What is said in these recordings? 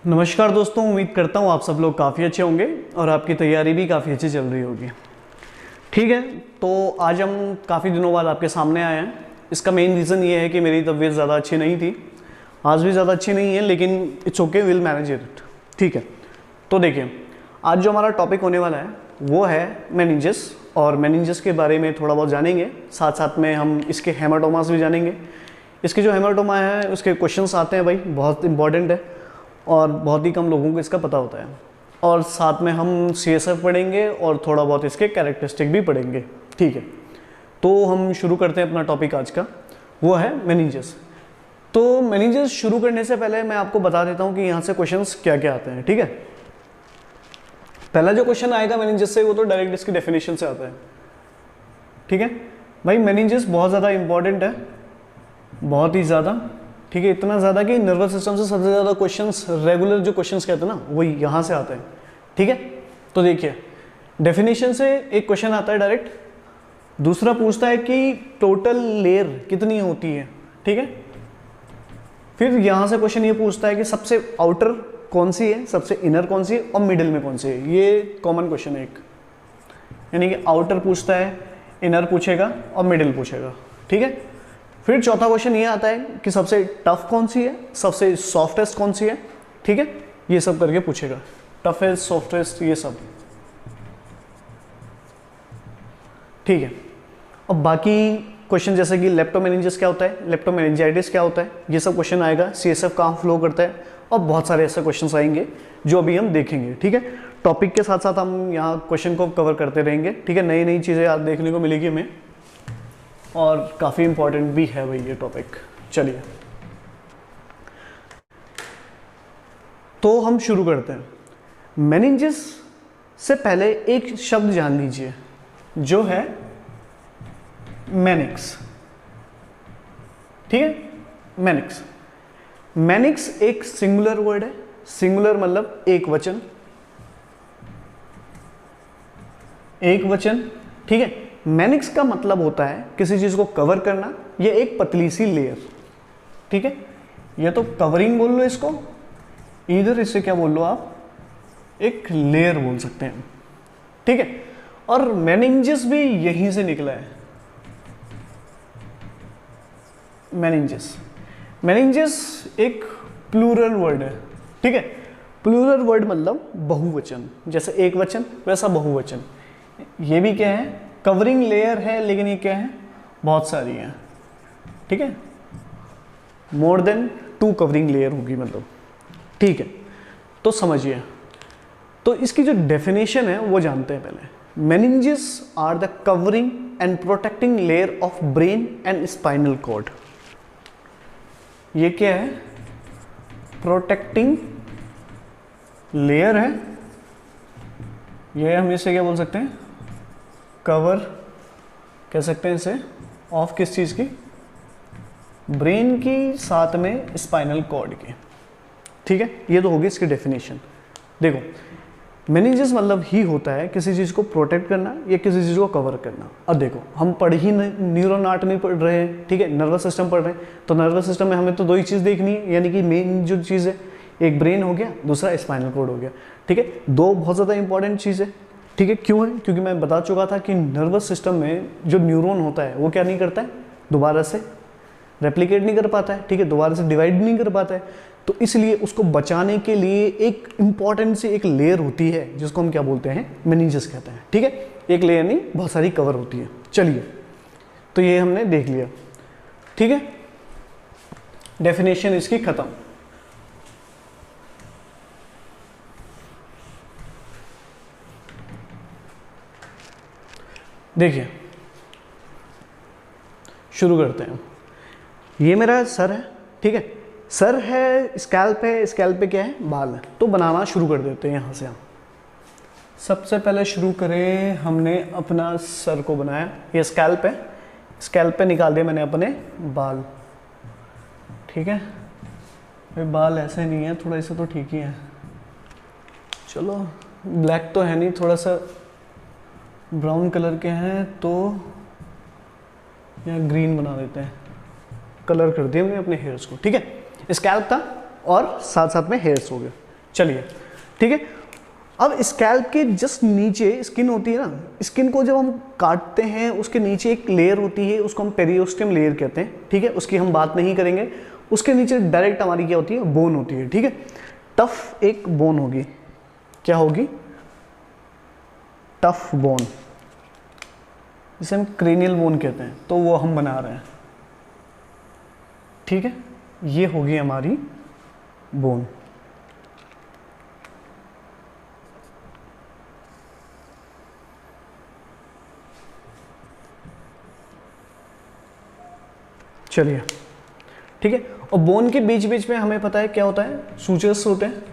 नमस्कार दोस्तों, उम्मीद करता हूँ आप सब लोग काफ़ी अच्छे होंगे और आपकी तैयारी भी काफ़ी अच्छी चल रही होगी। ठीक है, तो आज हम काफ़ी दिनों बाद आपके सामने आए हैं। इसका मेन रीज़न ये है कि मेरी तबीयत ज़्यादा अच्छी नहीं थी, आज भी ज़्यादा अच्छी नहीं है, लेकिन it's okay, will manage it. ठीक है, तो देखिए आज जो हमारा टॉपिक होने वाला है वो है मेनिंजेस, और मेनिंजेस के बारे में थोड़ा बहुत जानेंगे। साथ साथ में हम इसके हेमाटोमास भी जानेंगे। इसके जो हेमाटोमा है उसके क्वेश्चंस आते हैं भाई, बहुत इंपॉर्टेंट है और बहुत ही कम लोगों को इसका पता होता है। और साथ में हम CSF पढ़ेंगे और थोड़ा बहुत इसके कैरेक्टरिस्टिक भी पढ़ेंगे। ठीक है, तो हम शुरू करते हैं अपना टॉपिक आज का, वो है मेनिंजेस। तो मेनिंजेस शुरू करने से पहले मैं आपको बता देता हूँ कि यहाँ से क्वेश्चंस क्या क्या आते हैं। ठीक है, पहला जो क्वेश्चन आएगा मेनिंजेस से वो तो डायरेक्ट इसकी डेफिनेशन से आता है। ठीक है भाई, मेनिंजेस बहुत ज़्यादा इंपॉर्टेंट है, बहुत ही ज़्यादा। ठीक है, इतना ज़्यादा कि नर्वस सिस्टम से सबसे ज़्यादा क्वेश्चंस, रेगुलर जो क्वेश्चंस कहते हैं ना, वही यहाँ से आते हैं। ठीक है, तो देखिए डेफिनेशन से एक क्वेश्चन आता है डायरेक्ट, दूसरा पूछता है कि टोटल लेयर कितनी होती है। ठीक है, फिर यहाँ से क्वेश्चन ये पूछता है कि सबसे आउटर कौन सी है, सबसे इनर कौन सी है और मिडिल में कौन सी है। ये कॉमन क्वेश्चन है एक, यानी कि आउटर पूछता है, इनर पूछेगा और मिडिल पूछेगा। ठीक है, फिर चौथा क्वेश्चन ये आता है कि सबसे टफ कौन सी है, सबसे सॉफ्टेस्ट कौन सी है। ठीक है, ये सब करके पूछेगा, टफेस्ट, सॉफ्टेस्ट, ये सब। ठीक है, अब बाकी क्वेश्चन जैसे कि लेप्टोमेनिंजेस क्या होता है, लेप्टोमेनिंजाइटिस क्या होता है, ये सब क्वेश्चन आएगा। CSF कहाँ फ्लो करता है, और बहुत सारे ऐसे क्वेश्चंस आएंगे जो अभी हम देखेंगे। ठीक है, टॉपिक के साथ साथ हम यहाँ क्वेश्चन को कवर करते रहेंगे। ठीक है, नई नई चीज़ें आज देखने को मिलेगी हमें, और काफ़ी इंपॉर्टेंट भी है भाई ये टॉपिक। चलिए, तो हम शुरू करते हैं। मेनिंजेस से पहले एक शब्द जान लीजिए जो है मेनिक्स। ठीक है, मेनिक्स। मेनिक्स एक सिंगुलर वर्ड है, सिंगुलर मतलब एक वचन, एक वचन। ठीक है, मेनिक्स का मतलब होता है किसी चीज को कवर करना, ये एक पतली सी लेयर। ठीक है, ये तो कवरिंग बोल लो इसको, इधर इससे क्या बोल लो आप, एक लेयर बोल सकते हैं। ठीक है, और मेनिंजेस भी यहीं से निकला है। मेनिंजेस, मेनिंजेस एक प्लूरल वर्ड है। ठीक है, प्लूरल वर्ड मतलब बहुवचन, जैसे एक वचन वैसा बहुवचन। ये भी क्या है, कवरिंग लेयर है, लेकिन ये क्या है, बहुत सारी है। ठीक है, मोर देन 2 कवरिंग लेयर होगी मतलब। ठीक है, तो समझिए, तो इसकी जो डेफिनेशन है वो जानते हैं पहले। Meninges are the covering and protecting layer of brain and spinal cord. ये क्या है, प्रोटेक्टिंग लेयर है। ये हम इसे क्या बोल सकते हैं, कवर कह सकते हैं इसे, ऑफ किस चीज़ की, ब्रेन की, साथ में स्पाइनल कॉर्ड की। ठीक है, ये तो होगी इसकी डेफिनेशन। देखो, मेनिंजेस मतलब ही होता है किसी चीज़ को प्रोटेक्ट करना या किसी चीज़ को कवर करना। अब देखो, हम पढ़ ही न्यूरल एनाटॉमी पढ़ रहे हैं। ठीक है, नर्वस सिस्टम पढ़ रहे हैं, तो नर्वस सिस्टम में हमें तो 2 ही चीज़ देखनी है, यानी कि मेन जो चीज़ है, एक ब्रेन हो गया, दूसरा स्पाइनल कॉर्ड हो गया। ठीक है, 2 बहुत ज़्यादा इंपॉर्टेंट चीज़ है। ठीक है, क्यों है, क्योंकि मैं बता चुका था कि नर्वस सिस्टम में जो न्यूरॉन होता है वो क्या नहीं करता है, दोबारा से रेप्लिकेट नहीं कर पाता है। ठीक है, दोबारा से डिवाइड नहीं कर पाता है, तो इसलिए उसको बचाने के लिए एक इंपॉर्टेंट सी एक लेयर होती है जिसको हम क्या बोलते हैं, मेनिंजेस कहते हैं। ठीक है, एक लेयर नहीं, बहुत सारी कवर होती है। चलिए, तो ये हमने देख लिया। ठीक है, डेफिनेशन इसकी खत्म। देखिए, शुरू करते हैं। ये मेरा सर है। ठीक है, सर है, स्कैल्प है, स्कैल्प पे क्या है, बाल है। तो बनाना शुरू कर देते हैं यहाँ से हम। सबसे पहले शुरू करें, हमने अपना सर को बनाया, ये स्कैल्प है, स्कैल्प पे निकाल दिया मैंने अपने बाल। ठीक है, भाई बाल ऐसे नहीं है, थोड़ा इसे तो ठीक ही है, चलो ब्लैक तो है नहीं, थोड़ा सा ब्राउन कलर के हैं, तो यहाँ ग्रीन बना देते हैं, कलर कर दिया मैंने अपने हेयर्स को। ठीक है, स्कैल्प था और साथ साथ में हेयर्स हो गए। चलिए ठीक है। अब स्कैल्प के जस्ट नीचे स्किन होती है ना, स्किन को जब हम काटते हैं उसके नीचे एक लेयर होती है, उसको हम पेरियोस्टियम लेयर कहते हैं, ठीक है, उसकी हम बात नहीं करेंगे। उसके नीचे डायरेक्ट हमारी क्या होती है, बोन होती है, ठीक है। टफ एक बोन होगी, क्या होगी, टफ बोन, जिसे हम क्रेनियल बोन कहते हैं, तो वो हम बना रहे हैं, ठीक है। ये होगी हमारी बोन। चलिए ठीक है। और बोन के बीच बीच में हमें पता है क्या होता है, सूचर्स होते हैं।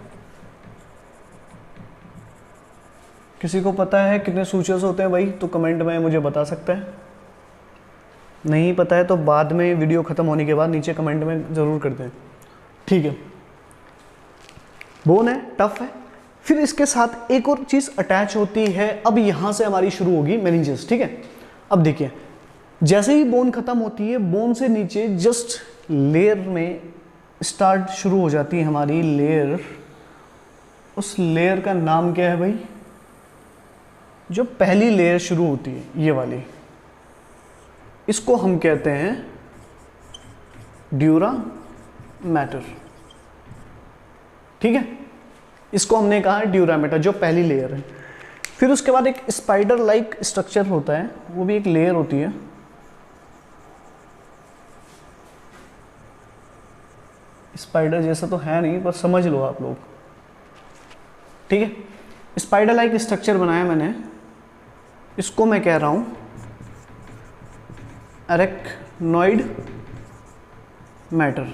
किसी को पता है कितने सूचर्स होते हैं भाई, तो कमेंट में मुझे बता सकता है। नहीं पता है तो बाद में वीडियो खत्म होने के बाद नीचे कमेंट में ज़रूर कर दें, ठीक है। बोन है, टफ है, फिर इसके साथ एक और चीज़ अटैच होती है। अब यहाँ से हमारी शुरू होगी मेनिंजेस, ठीक है। अब देखिए, जैसे ही बोन खत्म होती है, बोन से नीचे जस्ट लेयर में स्टार्ट शुरू हो जाती है हमारी लेयर। उस लेयर का नाम क्या है भाई, जो पहली लेयर शुरू होती है ये वाली, इसको हम कहते हैं ड्यूरा मैटर, ठीक है। इसको हमने कहा ड्यूरा मैटर, जो पहली लेयर है। फिर उसके बाद एक स्पाइडर लाइक स्ट्रक्चर होता है, वो भी एक लेयर होती है। स्पाइडर जैसा तो है नहीं, पर समझ लो आप लोग, ठीक है। स्पाइडर लाइक स्ट्रक्चर बनाया मैंने, इसको मैं कह रहा हूं अरेक्नॉइड मैटर,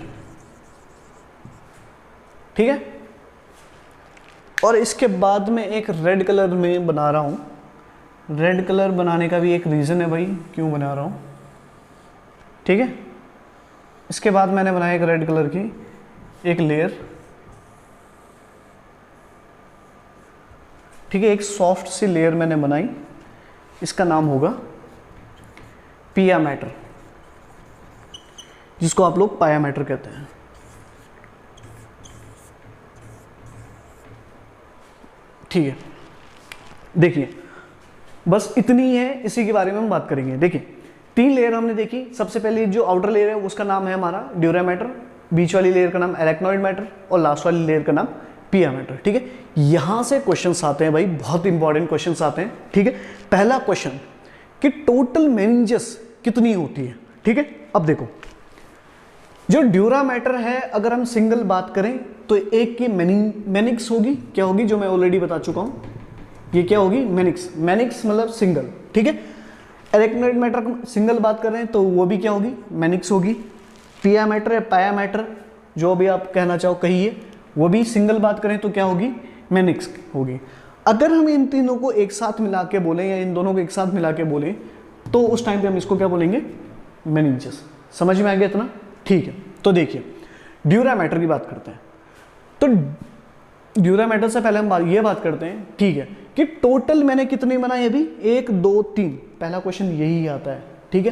ठीक है। और इसके बाद में एक रेड कलर में बना रहा हूं। रेड कलर बनाने का भी एक रीज़न है भाई, क्यों बना रहा हूं, ठीक है। इसके बाद मैंने बनाया एक रेड कलर की एक लेयर, ठीक है। एक सॉफ्ट सी लेयर मैंने बनाई, इसका नाम होगा पिया मैटर, जिसको आप लोग पाया मैटर कहते हैं, ठीक है। देखिए बस इतनी है, इसी के बारे में हम बात करेंगे। देखिए 3 लेयर हमने देखी। सबसे पहले जो आउटर लेयर है उसका नाम है हमारा ड्यूरा मैटर, बीच वाली लेयर का नाम अरेक्नॉइड मैटर, और लास्ट वाली लेयर का नाम पिया मैटर, ठीक है। यहां से क्वेश्चंस आते हैं भाई, बहुत इंपॉर्टेंट क्वेश्चंस आते हैं, ठीक है। पहला क्वेश्चन कि टोटल मेनिंजेस कितनी होती है, ठीक है। अब देखो, जो ड्यूरा मैटर है अगर हम सिंगल बात करें तो एक की मेनिक्स होगी, क्या होगी, जो मैं ऑलरेडी बता चुका हूं, ये क्या होगी, मेनिक्स। मेनिक्स मतलब सिंगल, ठीक है। अरेक्नॉइड मैटर को सिंगल बात कर रहे हैं तो वो भी क्या होगी, मेनिक्स होगी। पिया मैटर या पाया मैटर, जो भी आप कहना चाहो कहिए, वो भी सिंगल बात करें तो क्या होगी, मेनिक्स होगी। अगर हम इन तीनों को एक साथ मिला के बोलें या इन दोनों को एक साथ मिला के बोलें तो उस टाइम पे हम इसको क्या बोलेंगे, मेनिंजेस। समझ में आ गया इतना, ठीक है। तो देखिए ड्यूरा मैटर की बात करते हैं। तो ड्यूरा मैटर से पहले हम ये बात करते हैं, ठीक है, कि टोटल मैंने कितने बनाए अभी, 1 2 3। पहला क्वेश्चन यही आता है, ठीक है,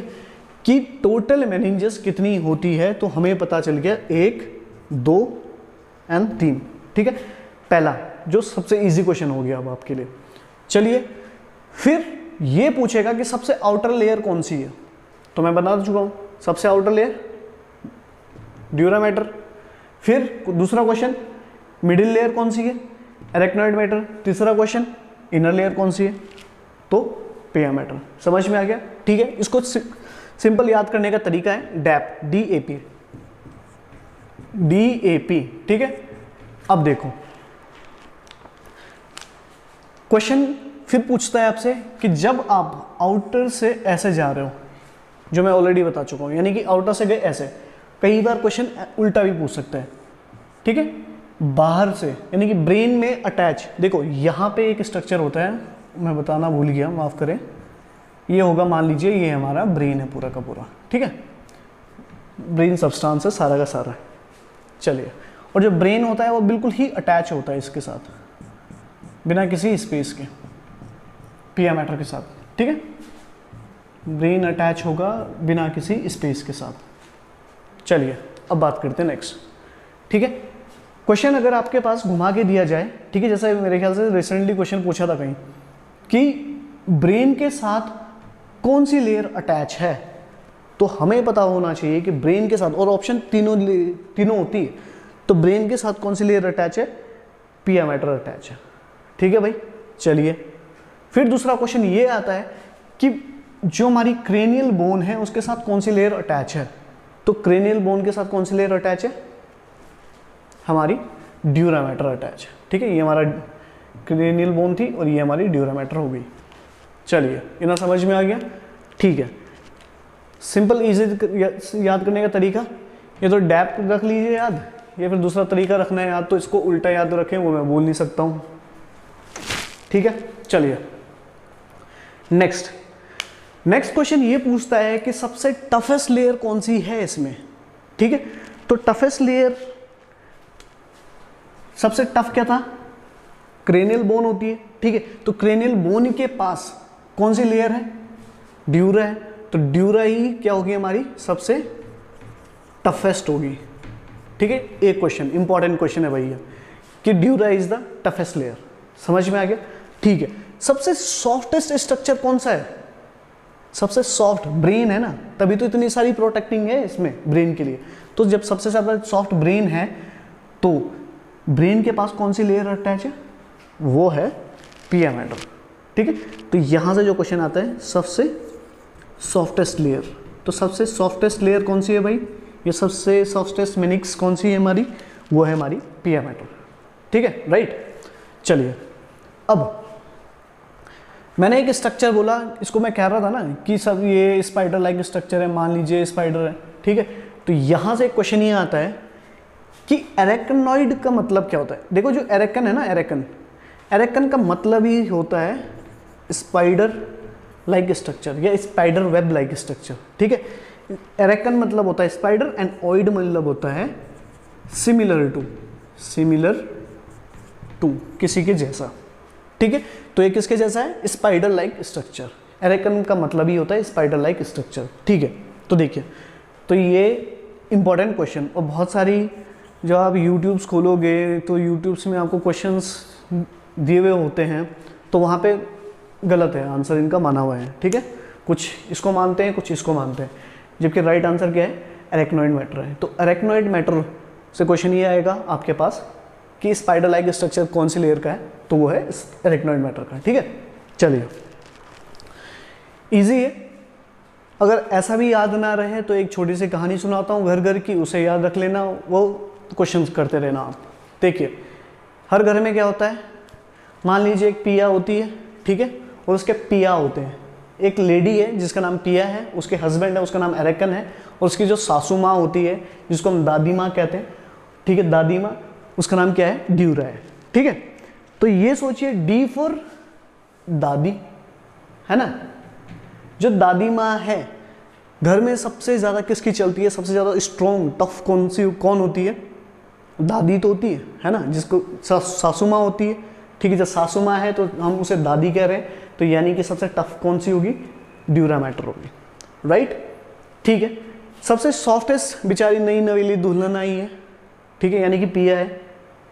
कि टोटल मेनिंजेस कितनी होती है। तो हमें पता चल गया 1 2 और 3, ठीक है। पहला जो सबसे इजी क्वेश्चन हो गया अब आपके लिए। चलिए फिर ये पूछेगा कि सबसे आउटर लेयर कौन सी है, तो मैं बता चुका हूं सबसे आउटर लेयर ड्यूरा मैटर। फिर दूसरा क्वेश्चन मिडिल लेयर कौन सी है, अरेक्नॉइड मैटर। तीसरा क्वेश्चन इनर लेयर कौन सी है, तो पिया मैटर। समझ में आ गया, ठीक है। इसको सिंपल याद करने का तरीका है डैप, DAP, ठीक है। अब देखो क्वेश्चन फिर पूछता है आपसे कि जब आप आउटर से ऐसे जा रहे हो, जो मैं ऑलरेडी बता चुका हूं, यानी कि आउटर से गए ऐसे। कई बार क्वेश्चन उल्टा भी पूछ सकता है, ठीक है, बाहर से, यानी कि ब्रेन में अटैच। देखो यहां पे एक स्ट्रक्चर होता है, मैं बताना भूल गया, माफ करें। ये होगा, मान लीजिए ये हमारा ब्रेन है पूरा का पूरा, ठीक है। ब्रेन सब्सटेंस है सारा का सारा, चलिए। और जो ब्रेन होता है वो बिल्कुल ही अटैच होता है इसके साथ, बिना किसी स्पेस के, पिया मैटर के साथ, ठीक है। ब्रेन अटैच होगा बिना किसी स्पेस के साथ। चलिए अब बात करते हैं नेक्स्ट, ठीक है। क्वेश्चन अगर आपके पास घुमा के दिया जाए, ठीक है, जैसे मेरे ख्याल से रिसेंटली क्वेश्चन पूछा था कहीं कि ब्रेन के साथ कौन सी लेयर अटैच है, तो हमें पता होना चाहिए कि ब्रेन के साथ, और ऑप्शन तीनों होती है, तो ब्रेन के साथ कौन सी लेयर अटैच है, पिया मैटर अटैच है। ठीक है भाई, चलिए फिर दूसरा क्वेश्चन ये आता है कि जो हमारी क्रेनियल बोन है उसके साथ कौन सी लेयर अटैच है, तो क्रेनियल बोन के साथ कौन सी लेयर अटैच है, हमारी ड्यूरा मैटर अटैच है। ठीक है, ये हमारा क्रेनियल बोन थी और ये हमारी ड्यूरा मैटर हो गई। चलिए इतना समझ में आ गया। ठीक है, सिंपल इजी याद करने का तरीका, ये तो डैप रख लीजिए याद, या फिर दूसरा तरीका रखना है याद तो इसको उल्टा याद रखें, वो मैं बोल नहीं सकता हूँ। ठीक है, चलिए नेक्स्ट क्वेश्चन ये पूछता है कि सबसे टफेस्ट लेयर कौन सी है इसमें। ठीक है, तो टफेस्ट लेयर, सबसे टफ क्या था, क्रेनियल बोन होती है। ठीक है, तो क्रेनियल बोन के पास कौन सी लेयर है, ड्यूरा है, तो ड्यूरा ही क्या होगी हमारी सबसे टफेस्ट होगी। ठीक है, एक क्वेश्चन इंपॉर्टेंट क्वेश्चन है भैया कि dura is the toughest layer, समझ में आ गया। ठीक है, सबसे सॉफ्टेस्ट स्ट्रक्चर कौन सा है, सबसे सॉफ्ट ब्रेन है ना, तभी तो इतनी सारी प्रोटेक्टिंग है इसमें ब्रेन के लिए। तो जब सबसे ज़्यादा सॉफ्ट ब्रेन है तो ब्रेन के पास कौन सी लेयर अटैच है, वो है पिया मैटर। ठीक है, तो यहाँ से जो क्वेश्चन आता है सबसे सॉफ्टेस्ट लेयर, तो सबसे सॉफ्टेस्ट लेयर कौन सी है भाई, ये सबसे सॉफ्टेस्ट मिनिक्स कौन सी है हमारी, वो है हमारी पिया मैटर। ठीक है, राइट। चलिए अब मैंने एक स्ट्रक्चर बोला, इसको मैं कह रहा था ना कि सब ये स्पाइडर लाइक स्ट्रक्चर है, मान लीजिए स्पाइडर है। ठीक है, तो यहाँ से एक क्वेश्चन ये आता है कि एरेकनॉइड का मतलब क्या होता है। देखो जो एरेकन है ना, एरेकन का मतलब ही होता है स्पाइडर लाइक स्ट्रक्चर या स्पाइडर वेब लाइक स्ट्रक्चर। ठीक है, एरेकन मतलब होता है स्पाइडर एंड ऑइड मतलब होता है सिमिलर टू, किसी के जैसा। ठीक है, तो ये किसके जैसा है, स्पाइडर लाइक स्ट्रक्चर। एरेकन का मतलब ही होता है स्पाइडर लाइक स्ट्रक्चर। ठीक है, तो देखिए, तो ये इंपॉर्टेंट क्वेश्चन, और बहुत सारी जब आप यूट्यूब्स खोलोगे तो यूट्यूब्स में आपको क्वेश्चंस दिए हुए होते हैं, तो वहाँ पे गलत है आंसर इनका माना हुआ है। ठीक है, कुछ इसको मानते हैं, कुछ इसको मानते हैं, जबकि राइट आंसर क्या है, एरेक्नॉइड मैटर है। तो एरेक्नॉइड मैटर से क्वेश्चन ये आएगा आपके पास कि स्पाइडर लाइक स्ट्रक्चर कौन सी लेयर का है, तो वो है एरेक्नॉइड मैटर का। ठीक है, चलिए इजी है। अगर ऐसा भी याद ना रहे तो एक छोटी सी कहानी सुनाता हूँ घर घर की, उसे याद रख लेना, वो क्वेश्चंस करते रहना आप। देखिए हर घर में क्या होता है, मान लीजिए एक पिया होती है, ठीक है, और उसके पिया होते हैं। एक लेडी है जिसका नाम पिया है, उसके हस्बैंड है उसका नाम एरेकन है, और उसकी जो सासू माँ होती है जिसको हम दादी माँ कहते हैं, ठीक है, दादी माँ, उसका नाम क्या है, ड्यूरा है। ठीक है, तो ये सोचिए डी फॉर दादी है ना, जो दादी माँ है घर में सबसे ज़्यादा किसकी चलती है, सबसे ज़्यादा स्ट्रॉन्ग टफ कौन होती है, दादी तो होती है ना, जिसको सासू माँ होती है। ठीक है, जब सासू माँ है तो हम उसे दादी कह रहे हैं, तो यानी कि सबसे टफ कौन सी होगी, ड्यूरा मैटर होगी, राइट। ठीक है, सबसे सॉफ्टेस्ट बेचारी नई नवेली दुल्हन आई है, ठीक है, यानी कि पिया है।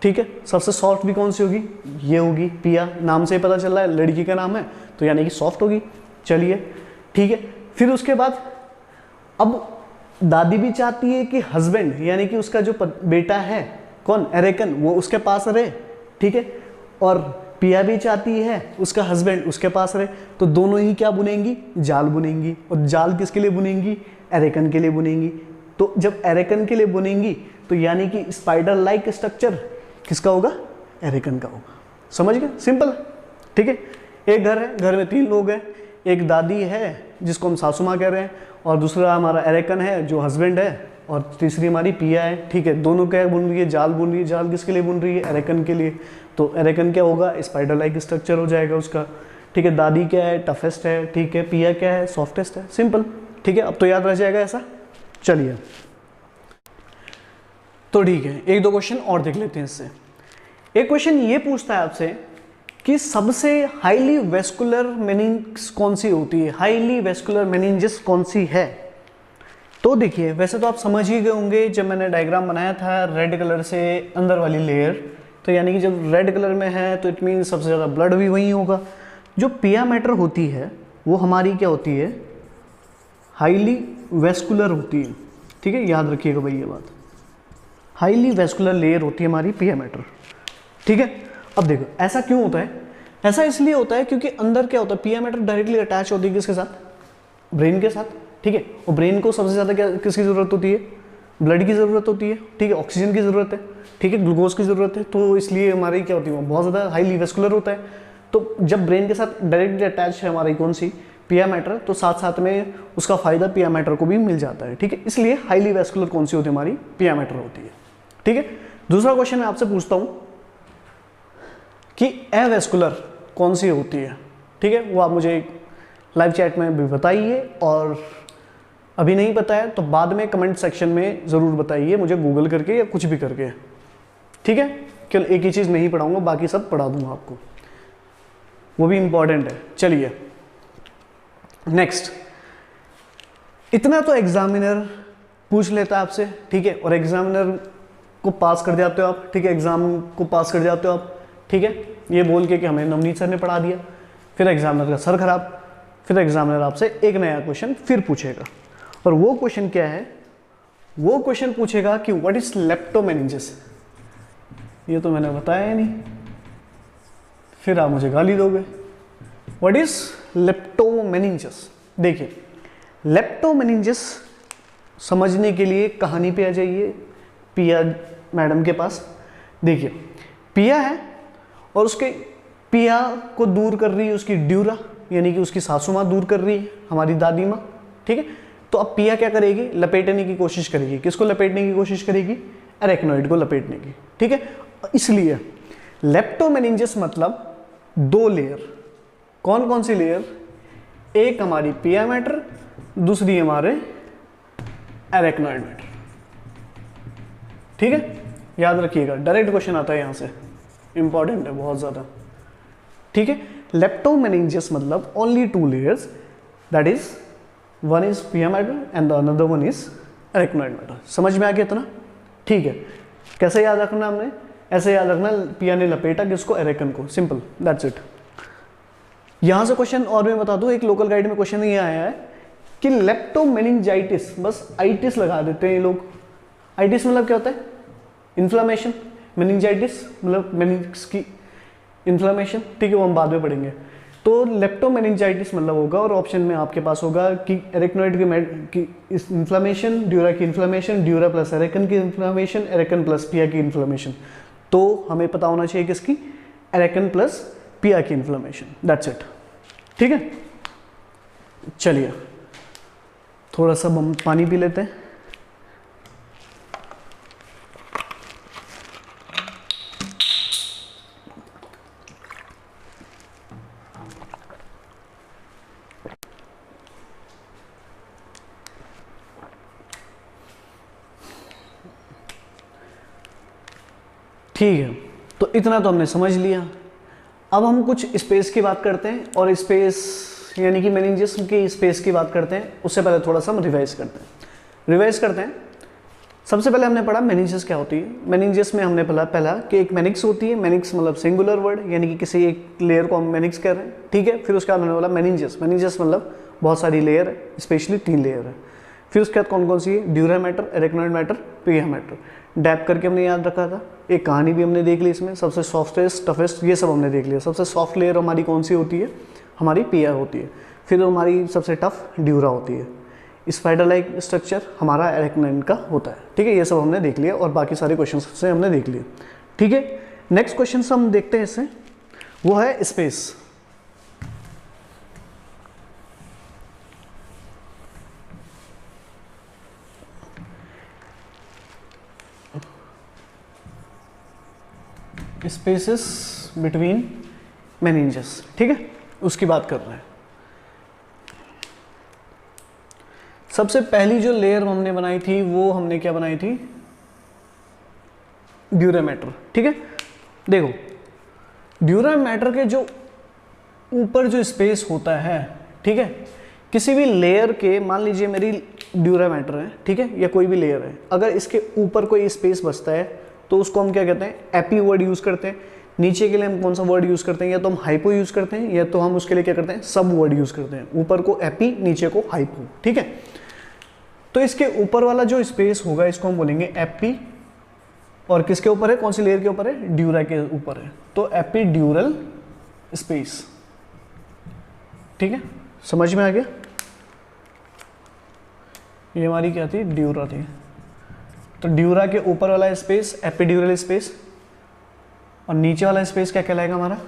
ठीक है, सबसे सॉफ्ट भी कौन सी होगी, ये होगी पिया, नाम से ही पता चल रहा है लड़की का नाम है, तो यानी कि सॉफ्ट होगी। चलिए ठीक है, फिर उसके बाद अब दादी भी चाहती है कि हस्बैंड यानी कि उसका जो बेटा है कौन, एरेकन, वो उसके पास रहे। ठीक है, और पिया भी चाहती है उसका हस्बैंड उसके पास रहे, तो दोनों ही क्या बुनेंगी, जाल बुनेंगी। और जाल किसके लिए बुनेंगी, एरेकन के लिए बुनेंगी। तो जब एरेकन के लिए बुनेंगी तो यानी कि स्पाइडर लाइक स्ट्रक्चर किसका होगा, एरेकन का होगा। समझ गए, सिंपल। ठीक है, एक घर है, घर में 3 लोग हैं, एक दादी है जिसको हम सासू माँ कह रहे हैं, और दूसरा हमारा एरेकन है जो हस्बैंड है, और तीसरी हमारी पिया है। ठीक है, दोनों क्या बुन रही है, जाल बुन रही है। जाल किसके लिए बुन रही है, एरेकन के लिए। तो एरेकन क्या होगा, स्पाइडर लाइक स्ट्रक्चर हो जाएगा उसका। ठीक है, दादी क्या है, टफेस्ट है। ठीक है, पिया क्या है, सॉफ्टेस्ट है। सिंपल। ठीक है, अब तो याद रह जाएगा ऐसा। चलिए तो ठीक है, 1-2 क्वेश्चन और देख लेते हैं इससे। एक क्वेश्चन ये पूछता है आपसे कि सबसे हाईली वेस्कुलर मेनिंजिस कौन सी होती है, हाईली वेस्कुलर मेनिंजिस कौन सी है। तो देखिए, वैसे तो आप समझ ही गए होंगे जब मैंने डायग्राम बनाया था रेड कलर से अंदर वाली लेयर, तो यानी कि जब रेड कलर में है तो इट मीन सबसे ज़्यादा ब्लड भी वहीं होगा। जो पिया मैटर होती है वो हमारी क्या होती है, हाईली वेस्कुलर होती है, ठीक है, याद रखिएगा भाई ये बात, हाईली वेस्कुलर लेयर होती है हमारी पिया मैटर, ठीक है। अब देखो ऐसा क्यों होता है, ऐसा इसलिए होता है क्योंकि अंदर क्या होता है, पिया मैटर डायरेक्टली अटैच होती है किसके साथ, ब्रेन के साथ, ठीक है। और ब्रेन को सबसे ज़्यादा क्या किसकी ज़रूरत होती है, ब्लड की ज़रूरत होती है, ठीक है, ऑक्सीजन की ज़रूरत है, ठीक है, ग्लूकोज की ज़रूरत है, तो इसलिए हमारी क्या होती है, बहुत ज़्यादा हाईली वेस्कुलर होता है। तो जब ब्रेन के साथ डायरेक्टली अटैच है हमारी कौन सी, पिया मैटर, तो साथ साथ में उसका फायदा पिया मैटर को भी मिल जाता है, ठीक है। इसलिए हाईली वेस्कुलर कौन सी होती है, हमारी पिया मैटर होती है, ठीक है। दूसरा क्वेश्चन मैं आपसे पूछता हूँ कि एवेस्कुलर कौन सी होती है, ठीक है, वो आप मुझे लाइव चैट में भी बताइए, और अभी नहीं पता है तो बाद में कमेंट सेक्शन में ज़रूर बताइए मुझे, गूगल करके या कुछ भी करके, ठीक है। केवल एक ही चीज़ नहीं पढ़ाऊंगा, बाकी सब पढ़ा दूंगा आपको, वो भी इंपॉर्टेंट है। चलिए नेक्स्ट, इतना तो एग्जामिनर पूछ लेता है आपसे, ठीक है, और एग्जामिनर को पास कर जाते हो आप, ठीक है, एग्जाम को पास कर जाते हो आप, ठीक है, ये बोल के कि हमें नवनीत सर ने पढ़ा दिया, फिर एग्जामिनर का सर खराब, फिर एग्जामिनर आपसे एक नया क्वेश्चन फिर पूछेगा, और वो क्वेश्चन क्या है, वो क्वेश्चन पूछेगा कि व्हाट इज लेप्टोमेनिंजेस। ये तो मैंने बताया ही नहीं, फिर आप मुझे गाली दोगे। व्हाट इज लेप्टोमेनिंजेस, देखिए लेप्टोमेनिंजेस समझने के लिए कहानी पे आ जाइए, पिया मैडम के पास। देखिए पिया है और उसके पिया को दूर कर रही है उसकी ड्यूरा, यानी कि उसकी सासू माँ दूर कर रही है, हमारी दादी माँ, ठीक है। तो अब पिया क्या करेगी, लपेटने की कोशिश करेगी, किसको लपेटने की कोशिश करेगी, एरेक्नोइड को लपेटने की, ठीक है। इसलिए लेप्टोमेनिंजेस मतलब दो लेयर, कौन कौन सी लेयर, एक हमारी पिया मैटर, दूसरी हमारे एरेक्नोइड मैटर, ठीक है, याद रखिएगा, डायरेक्ट क्वेश्चन आता है यहाँ से, इंपॉर्टेंट है बहुत ज़्यादा, ठीक है। लेप्टोमेनिंजेस मतलब only two layers, that is one is pia matter and the another one is arachnoid matter. समझ में आ गया इतना, ठीक है। कैसे याद रखना हमने, ऐसे याद रखना, पिया ने लपेटा किसको, एरेकन को, सिंपल, दैट्स इट। यहाँ से क्वेश्चन और मैं बता दूँ, एक लोकल गाइड में क्वेश्चन ये आया है कि लेप्टोमेनिंजाइटिस, बस आइटिस लगा देते हैं ये लोग। आइटिस मतलब क्या होता है, इन्फ्लामेशन, मेनिंजाइटिस मतलब मेनिंग्स की इन्फ्लामेशन, ठीक है, वो हम बाद में पढ़ेंगे। तो लेप्टोमेनिंजाइटिस मतलब होगा, और ऑप्शन में आपके पास होगा कि एरेक्नोइड की इन्फ्लामेशन, ड्यूरा की इन्फ्लामेशन, ड्यूरा प्लस एरेकन की इन्फ्लामेशन, एरेकन प्लस पिया की इन्फ्लामेशन। तो हमें पता होना चाहिए किसकी, एरेकन प्लस पिया की इन्फ्लामेशन, दैट्स इट, ठीक है। चलिए थोड़ा सा हम पानी पी लेते हैं। ठीक है, तो इतना तो हमने समझ लिया। अब हम कुछ स्पेस की बात करते हैं, और स्पेस यानी कि मेनिंजेस की स्पेस की बात करते हैं। उससे पहले थोड़ा सा हम रिवाइज करते हैं। सबसे पहले हमने पढ़ा मेनिंजेस क्या होती है। मेनिंजेस में हमने पहला कि एक मेनिक्स होती है, मेनिक्स मतलब सिंगुलर वर्ड, यानी कि किसी एक लेयर को हम मेनिक्स कह रहे हैं, ठीक है। फिर उसके बाद हमने बोला मेनिंजेस, मेनिंजेस मतलब बहुत सारी लेयर है, स्पेशली 3 लेयर है। फिर उसके बाद कौन कौन सी है, ड्यूरा मैटर, एरेक्नोइड मैटर, पिया मैटर, डैप करके हमने याद रखा था। एक कहानी भी हमने देख ली इसमें, सबसे सॉफ्टेस्ट टफेस्ट ये सब हमने देख लिया। सबसे सॉफ्ट लेयर हमारी कौन सी होती है, हमारी पिया होती है। फिर हमारी सबसे टफ ड्यूरा होती है। स्पाइडर लाइक स्ट्रक्चर हमारा एरेक्नोइड का होता है, ठीक है। ये सब हमने देख लिया, और बाकी सारे क्वेश्चन से हमने देख लिए, ठीक है। नेक्स्ट क्वेश्चन हम देखते हैं इससे, वो है स्पेस। स्पेसेस बिटवीन मेनिंजेस, ठीक है, उसकी बात कर रहे हैं। सबसे पहली जो लेयर हमने बनाई थी वो हमने क्या बनाई थी, ड्यूरा मैटर, ठीक है। देखो ड्यूरा मैटर के जो ऊपर जो स्पेस होता है, ठीक है, किसी भी लेयर के, मान लीजिए मेरी ड्यूरा मैटर है, ठीक है, या कोई भी लेयर है, अगर इसके ऊपर कोई स्पेस बचता है तो उसको हम क्या कहते हैं, एपी वर्ड यूज़ करते हैं। नीचे के लिए हम कौन सा वर्ड यूज़ करते हैं, या तो हम हाइपो यूज़ करते हैं, या तो हम उसके लिए क्या करते हैं, सब वर्ड यूज़ करते हैं। ऊपर को एपी, नीचे को हाइपो, ठीक है। तो इसके ऊपर वाला जो स्पेस होगा इसको हम बोलेंगे एपी, और किसके ऊपर है, कौन सी लेयर के ऊपर है, ड्यूरा के ऊपर है, तो एपीड्यूरल स्पेस, ठीक है, समझ में आ गया। ये हमारी क्या थी, ड्यूरा थी, तो ड्यूरा के ऊपर वाला स्पेस एपीड्यूरल स्पेस, और नीचे वाला स्पेस क्या कहलाएगा हमारा,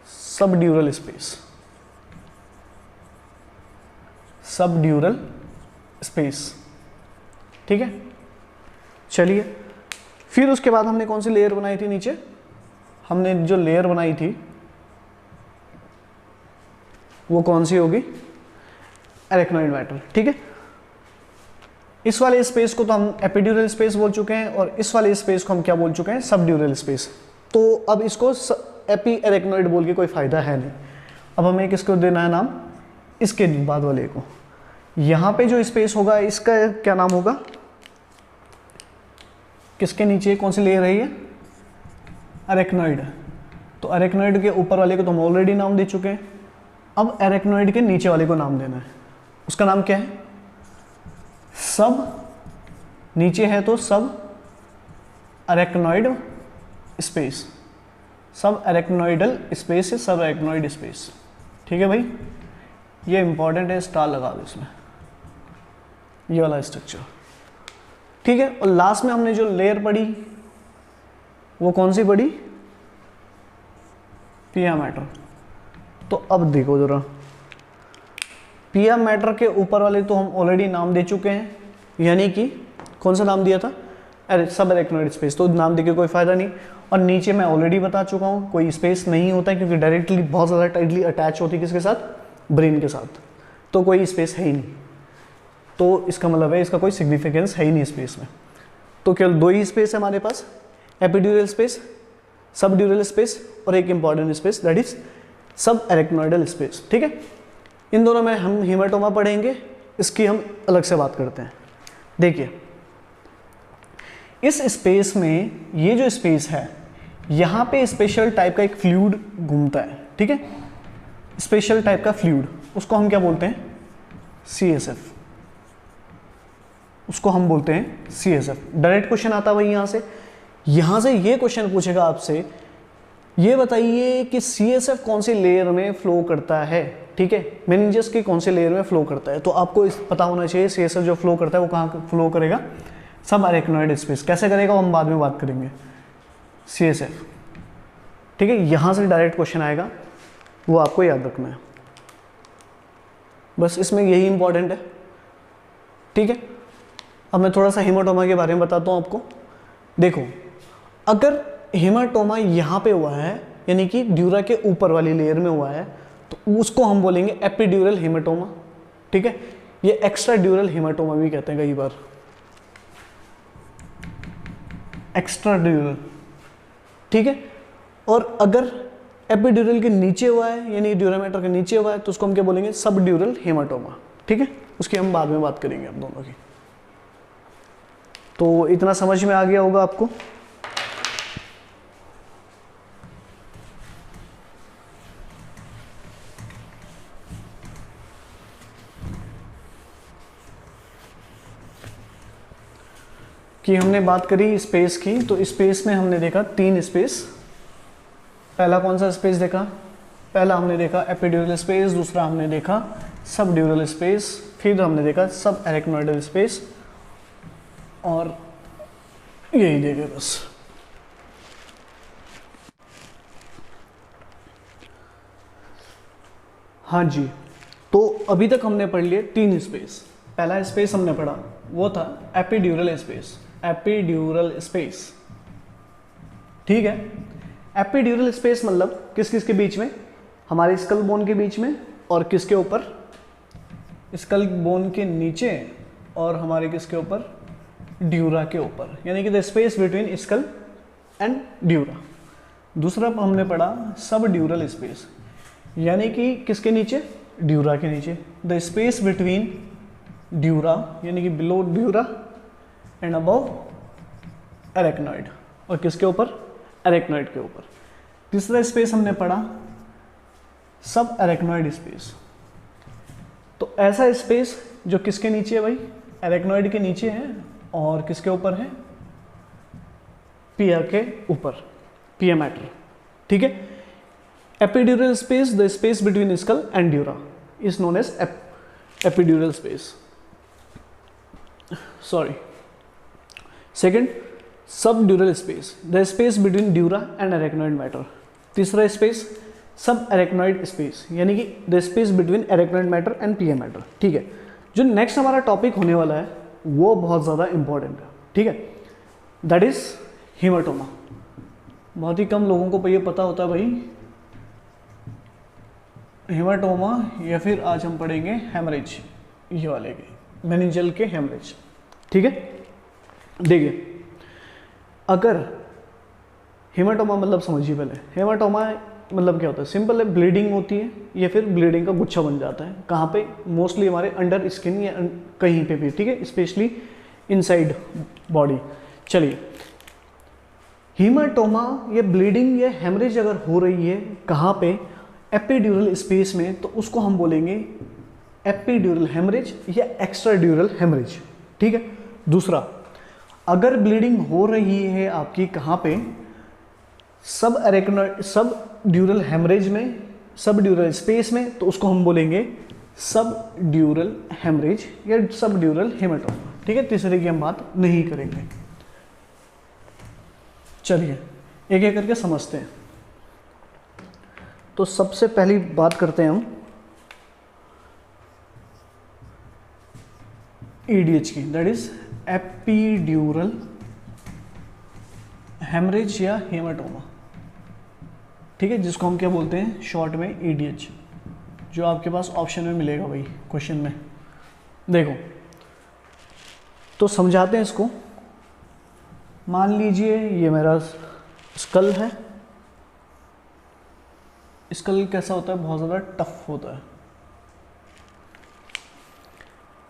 सबड्यूरल स्पेस, सबड्यूरल स्पेस, ठीक है। चलिए, फिर उसके बाद हमने कौन सी लेयर बनाई थी नीचे, हमने जो लेयर बनाई थी वो कौन सी होगी, एरेक्नोइड मैटर, ठीक है। इस वाले स्पेस को तो हम एपीड्यूरल स्पेस बोल चुके हैं, और इस वाले स्पेस को हम क्या बोल चुके हैं, सबड्यूरल स्पेस। तो अब इसको एपी एरेक्नोइड बोल के कोई फायदा है नहीं। अब हमें किसको देना है नाम, इसके बाद वाले को। यहाँ पे जो स्पेस होगा इसका क्या नाम होगा, किसके नीचे कौन सी लेयर है ये, एरेक्नोइड। तो एरेक्नोइड के ऊपर वाले को तो हम ऑलरेडी नाम दे चुके हैं। अब एरेक्नोइड के नीचे वाले को नाम देना है, उसका नाम क्या है, सब, नीचे है तो सब एरेक्नोइड स्पेस, सब एरेक्नोइडल स्पेस है, सब एरेक्नोइड स्पेस, ठीक है भाई। ये इंपॉर्टेंट है, स्टार लगा दो इसमें, ये वाला स्ट्रक्चर, ठीक है। और लास्ट में हमने जो लेयर पढ़ी वो कौन सी पढ़ी, पिया मैटर। तो अब देखो जरा, पिया मैटर के ऊपर वाले तो हम ऑलरेडी नाम दे चुके हैं, यानी कि कौन सा नाम दिया था, अरे सब एरेक्नोइड स्पेस, तो नाम देके कोई फायदा नहीं। और नीचे मैं ऑलरेडी बता चुका हूँ कोई स्पेस नहीं होता है, क्योंकि डायरेक्टली बहुत ज़्यादा टाइटली अटैच होती है किसके साथ, ब्रेन के साथ, तो कोई स्पेस है ही नहीं। तो इसका मतलब है इसका कोई सिग्निफिकेंस है ही नहीं स्पेस में। तो केवल दो ही स्पेस है हमारे पास, एपीड्यूरल स्पेस, सबड्यूरल स्पेस, और एक इंपॉर्टेंट स्पेस दैट इज सब एरेक्नोइडल स्पेस, ठीक है। इन दोनों में हम हेमाटोमा पढ़ेंगे, इसकी हम अलग से बात करते हैं। देखिए, इस स्पेस में ये जो स्पेस है, यहाँ पे स्पेशल टाइप का एक फ्लूइड घूमता है, ठीक है, स्पेशल टाइप का फ्लूइड, उसको हम क्या बोलते हैं, CSF, उसको हम बोलते हैं CSF। डायरेक्ट क्वेश्चन आता है भाई यहाँ से ये क्वेश्चन पूछेगा आपसे, ये बताइए कि CSF कौन सी लेयर में फ्लो करता है, ठीक है, मेनिंजस की कौन सी लेयर में फ्लो करता है। तो आपको पता होना चाहिए CSF जो फ्लो करता है वो कहाँ फ्लो करेगा, सब एरेक्नोइड स्पेस। कैसे करेगा वो हम बाद में बात करेंगे, CSF, ठीक है। यहाँ से डायरेक्ट क्वेश्चन आएगा, वो आपको याद रखना है, बस इसमें यही इंपॉर्टेंट है, ठीक है। अब मैं थोड़ा सा हेमाटोमा के बारे में बताता हूँ आपको। देखो, अगर हेमाटोमा यहाँ पे हुआ है, यानी कि ड्यूरा के ऊपर वाली लेयर में हुआ है, तो उसको हम बोलेंगे एपीड्यूरल हेमाटोमा, ठीक है। ये एक्स्ट्रा ड्यूरल हेमाटोमा भी कहते हैं कई बार, एक्स्ट्रा ड्यूरल, ठीक है। और अगर एपीड्यूरल के नीचे हुआ है, यानी ड्यूरा मैटर के नीचे हुआ है, तो उसको हम क्या बोलेंगे, सबड्यूरल हेमाटोमा, ठीक है। उसकी हम बाद में बात करेंगे अब दोनों की। तो इतना समझ में आ गया होगा आपको। कि हमने बात करी स्पेस की, तो स्पेस में हमने देखा 3 स्पेस। पहला कौन सा स्पेस देखा, पहला हमने देखा एपीड्यूरल स्पेस, दूसरा हमने देखा सबड्यूरल स्पेस, फिर हमने देखा सब एरेक्नोइडल स्पेस, और यही देखे बस। हाँ जी, तो अभी तक हमने पढ़ लिए 3 स्पेस। पहला स्पेस हमने पढ़ा वो था एपीड्यूरल स्पेस, एपीड्यूरल स्पेस, ठीक है। एपीड्यूरल स्पेस मतलब किस किस के बीच में, हमारे स्कल बोन के बीच में, और किसके ऊपर, स्कल बोन के नीचे, और हमारे किसके ऊपर, ड्यूरा के ऊपर, यानी कि the space between skull and dura. दूसरा हमने पढ़ा सब ड्यूरल स्पेस, यानी कि किसके नीचे, ड्यूरा के नीचे। द स्पेस बिटवीन ड्यूरा यानी कि below dura and above arachnoid, और किसके ऊपर, एरेक्नॉइड के ऊपर। तीसरा स्पेस हमने पढ़ा सब एरेक्नॉइड स्पेस। तो ऐसा स्पेस जो किसके नीचे है भाई, एरेक्नॉइड के नीचे है और किसके ऊपर है, पिया के ऊपर, पिया मैटर, ठीक है। Epidural space, the space between skull and dura is known as epidural space, sorry. Second, subdural space, the space between dura and arachnoid matter. तीसरा स्पेस सब एरेक्नॉइड स्पेस यानी कि the space between arachnoid matter and pia matter, ठीक है। जो next हमारा topic होने वाला है वो बहुत ज़्यादा इंपॉर्टेंट है, ठीक है, दैट इज हीमाटोमा। बहुत ही कम लोगों को ये पता होता है भाई हीमाटोमा, या फिर आज हम पढ़ेंगे हेमरेज, ये वाले के मेनिंजल के हेमरेज, ठीक है। देखिए अगर हेमाटोमा मतलब समझिए पहले, हेमाटोमा मतलब क्या होता है, सिंपल है, ब्लीडिंग होती है या फिर ब्लीडिंग का गुच्छा बन जाता है। कहाँ पे, मोस्टली हमारे अंडर स्किन या कहीं पे भी, ठीक है, स्पेशली इनसाइड बॉडी। चलिए, हीमाटोमा या ब्लीडिंग या हेमरेज अगर हो रही है कहाँ पे, एपिड्यूरल स्पेस में, तो उसको हम बोलेंगे एपिड्यूरल हेमरेज या एक्स्ट्राड्यूरल हेमरेज, ठीक है। दूसरा, अगर ब्लीडिंग हो रही है आपकी कहाँ पे, सब ड्यूरल हेमरेज में, सब ड्यूरल स्पेस में, तो उसको हम बोलेंगे सब ड्यूरल हेमरेज या सब ड्यूरल हेमाटोमा, ठीक है। तीसरे की हम बात नहीं करेंगे। चलिए एक एक करके समझते हैं। तो सबसे पहली बात करते हैं हम ईडीएच की, दैट इज एपिड्यूरल हेमरेज या हेमाटोमा, ठीक है, जिसको हम क्या बोलते हैं शॉर्ट में ईडीएच, जो आपके पास ऑप्शन में मिलेगा भाई क्वेश्चन में। देखो तो समझाते हैं इसको। मान लीजिए ये मेरा स्कल है, स्कल कैसा होता है, बहुत ज़्यादा टफ होता है,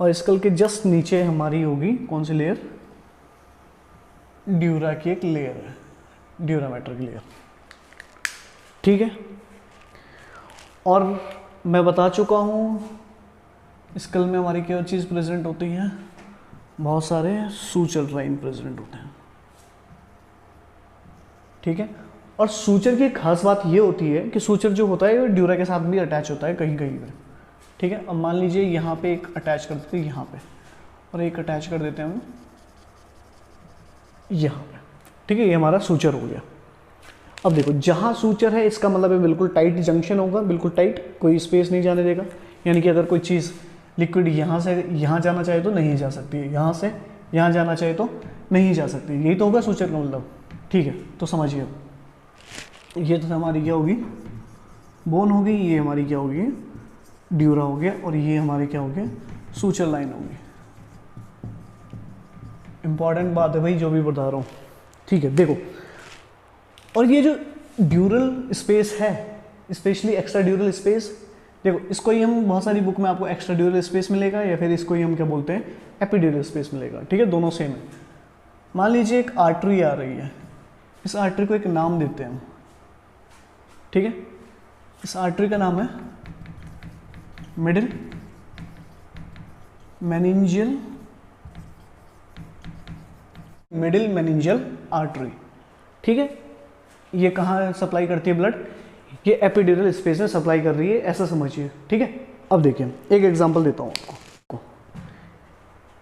और स्कल के जस्ट नीचे हमारी होगी कौन सी लेयर, ड्यूरा की एक लेयर है, ड्यूरा मैटर की लेयर, ठीक है। और मैं बता चुका हूँ स्कल में हमारी क्या चीज़ प्रेजेंट होती है, बहुत सारे सूचर लाइन प्रेजेंट होते हैं, ठीक है। और सूचर की खास बात ये होती है कि सूचर जो होता है वो ड्यूरा के साथ भी अटैच होता है कहीं कहीं पे, ठीक है। अब मान लीजिए यहाँ पे एक अटैच कर देते हैं यहाँ पे, और एक अटैच कर देते हैं हम यहाँ पे, ठीक है, ये हमारा सूचर हो गया। अब देखो जहाँ सूचर है इसका मतलब है बिल्कुल टाइट जंक्शन होगा, बिल्कुल टाइट, कोई स्पेस नहीं जाने देगा, यानी कि अगर कोई चीज़ लिक्विड यहाँ से यहाँ जाना चाहे तो नहीं जा सकती है, यहाँ से यहाँ जाना चाहे तो नहीं जा सकती, यही तो होगा सूचर का मतलब, ठीक है। तो समझिए ये तो हमारी क्या होगी, बोन होगी, ये हमारी क्या होगी, ड्यूरा हो गया, और ये हमारी क्या हो गया, सूचर लाइन होगी। इंपॉर्टेंट बात है भाई जो भी बता रहा हूँ, ठीक है। देखो, और ये जो ड्यूरल स्पेस है, स्पेशली एक्स्ट्रा ड्यूरल स्पेस, देखो इसको ही हम बहुत सारी बुक में आपको एक्स्ट्रा ड्यूरल स्पेस मिलेगा, या फिर इसको ही हम क्या बोलते हैं एपिड्यूरल स्पेस मिलेगा, ठीक है, दोनों सेम है। मान लीजिए एक आर्टरी आ रही है, इस आर्टरी को एक नाम देते हैं हम, ठीक है। इस आर्टरी का नाम है middle meningeal, middle meningeal artery, ठीक है। ये कहाँ सप्लाई करती है ब्लड, ये एपिड्यूरल स्पेस में सप्लाई कर रही है, ऐसा समझिए, ठीक है। अब देखिए एक एग्जांपल देता हूँ आपको।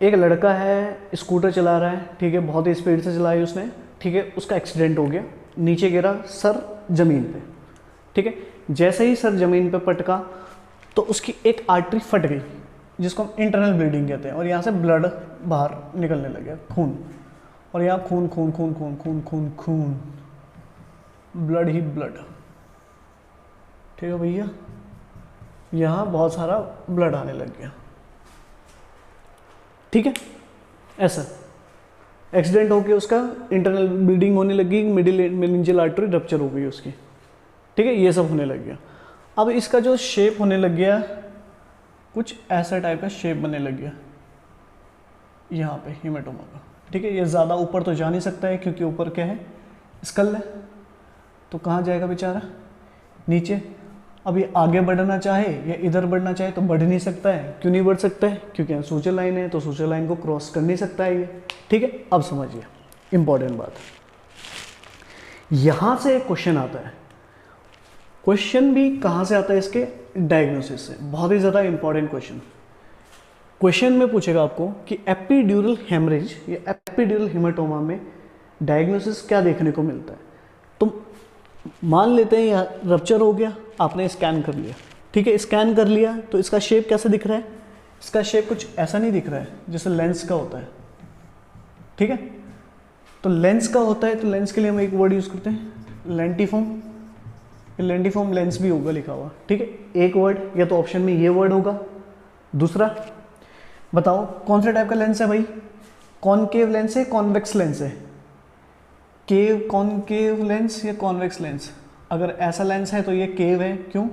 एक लड़का है, स्कूटर चला रहा है, ठीक है, बहुत ही स्पीड से चलाई उसने, ठीक है, उसका एक्सीडेंट हो गया, नीचे गिरा, सर जमीन पे, ठीक है। जैसे ही सर जमीन पे पटका तो उसकी एक आर्टरी फट गई, जिसको हम इंटरनल ब्लीडिंग कहते हैं, और यहाँ से ब्लड बाहर निकलने लग गया, खून, और यहाँ खून खून खून खून खून खून खून, ब्लड ही ब्लड, ठीक है भैया, यहाँ बहुत सारा ब्लड आने लग गया, ठीक है। ऐसा एक्सीडेंट होके उसका इंटरनल ब्लीडिंग होने लगी, मिडिल मेनिंजियल आर्टरी रप्चर हो गई उसकी, ठीक है, ये सब होने लग गया। अब इसका जो शेप होने लग गया, कुछ ऐसा टाइप का शेप बनने लग गया यहाँ पे हीमेटोमा का, ठीक है। ये ज़्यादा ऊपर तो जा नहीं सकता है क्योंकि ऊपर क्या है, स्कल है, तो कहाँ जाएगा बेचारा, नीचे। अब ये आगे बढ़ना चाहे या इधर बढ़ना चाहे तो बढ़ नहीं सकता है। क्यों नहीं बढ़ सकता है? क्योंकि यहाँ सूचर लाइन है, तो सूचर लाइन को क्रॉस कर नहीं सकता है ये, ठीक है। अब समझिए इंपॉर्टेंट बात, यहाँ से एक क्वेश्चन आता है। क्वेश्चन भी कहाँ से आता है? इसके डायग्नोसिस से। बहुत ही ज़्यादा इंपॉर्टेंट क्वेश्चन। क्वेश्चन में पूछेगा आपको कि एपिड्यूरल हेमरेज या एपिड्यूरल हेमाटोमा में डायग्नोसिस क्या देखने को मिलता है। तो मान लेते हैं यहाँ रप्चर हो गया, आपने स्कैन कर लिया, ठीक है। स्कैन कर लिया तो इसका शेप कैसे दिख रहा है? इसका शेप कुछ ऐसा नहीं दिख रहा है जैसे लेंस का होता है, ठीक है। तो लेंस का होता है तो लेंस के लिए हम एक वर्ड यूज़ करते हैं लेंटिफॉर्म। लेंटिफॉर्म लेंस भी होगा लिखा हुआ, ठीक है। एक वर्ड, या तो ऑप्शन में ये वर्ड होगा। दूसरा बताओ कौन सा टाइप का लेंस है भाई? कॉनकेव लेंस है, कॉन्वेक्स लेंस है? केव, कॉनकेव लेंस या कॉन्वेक्स लेंस? अगर ऐसा लेंस है तो ये केव है। क्यों?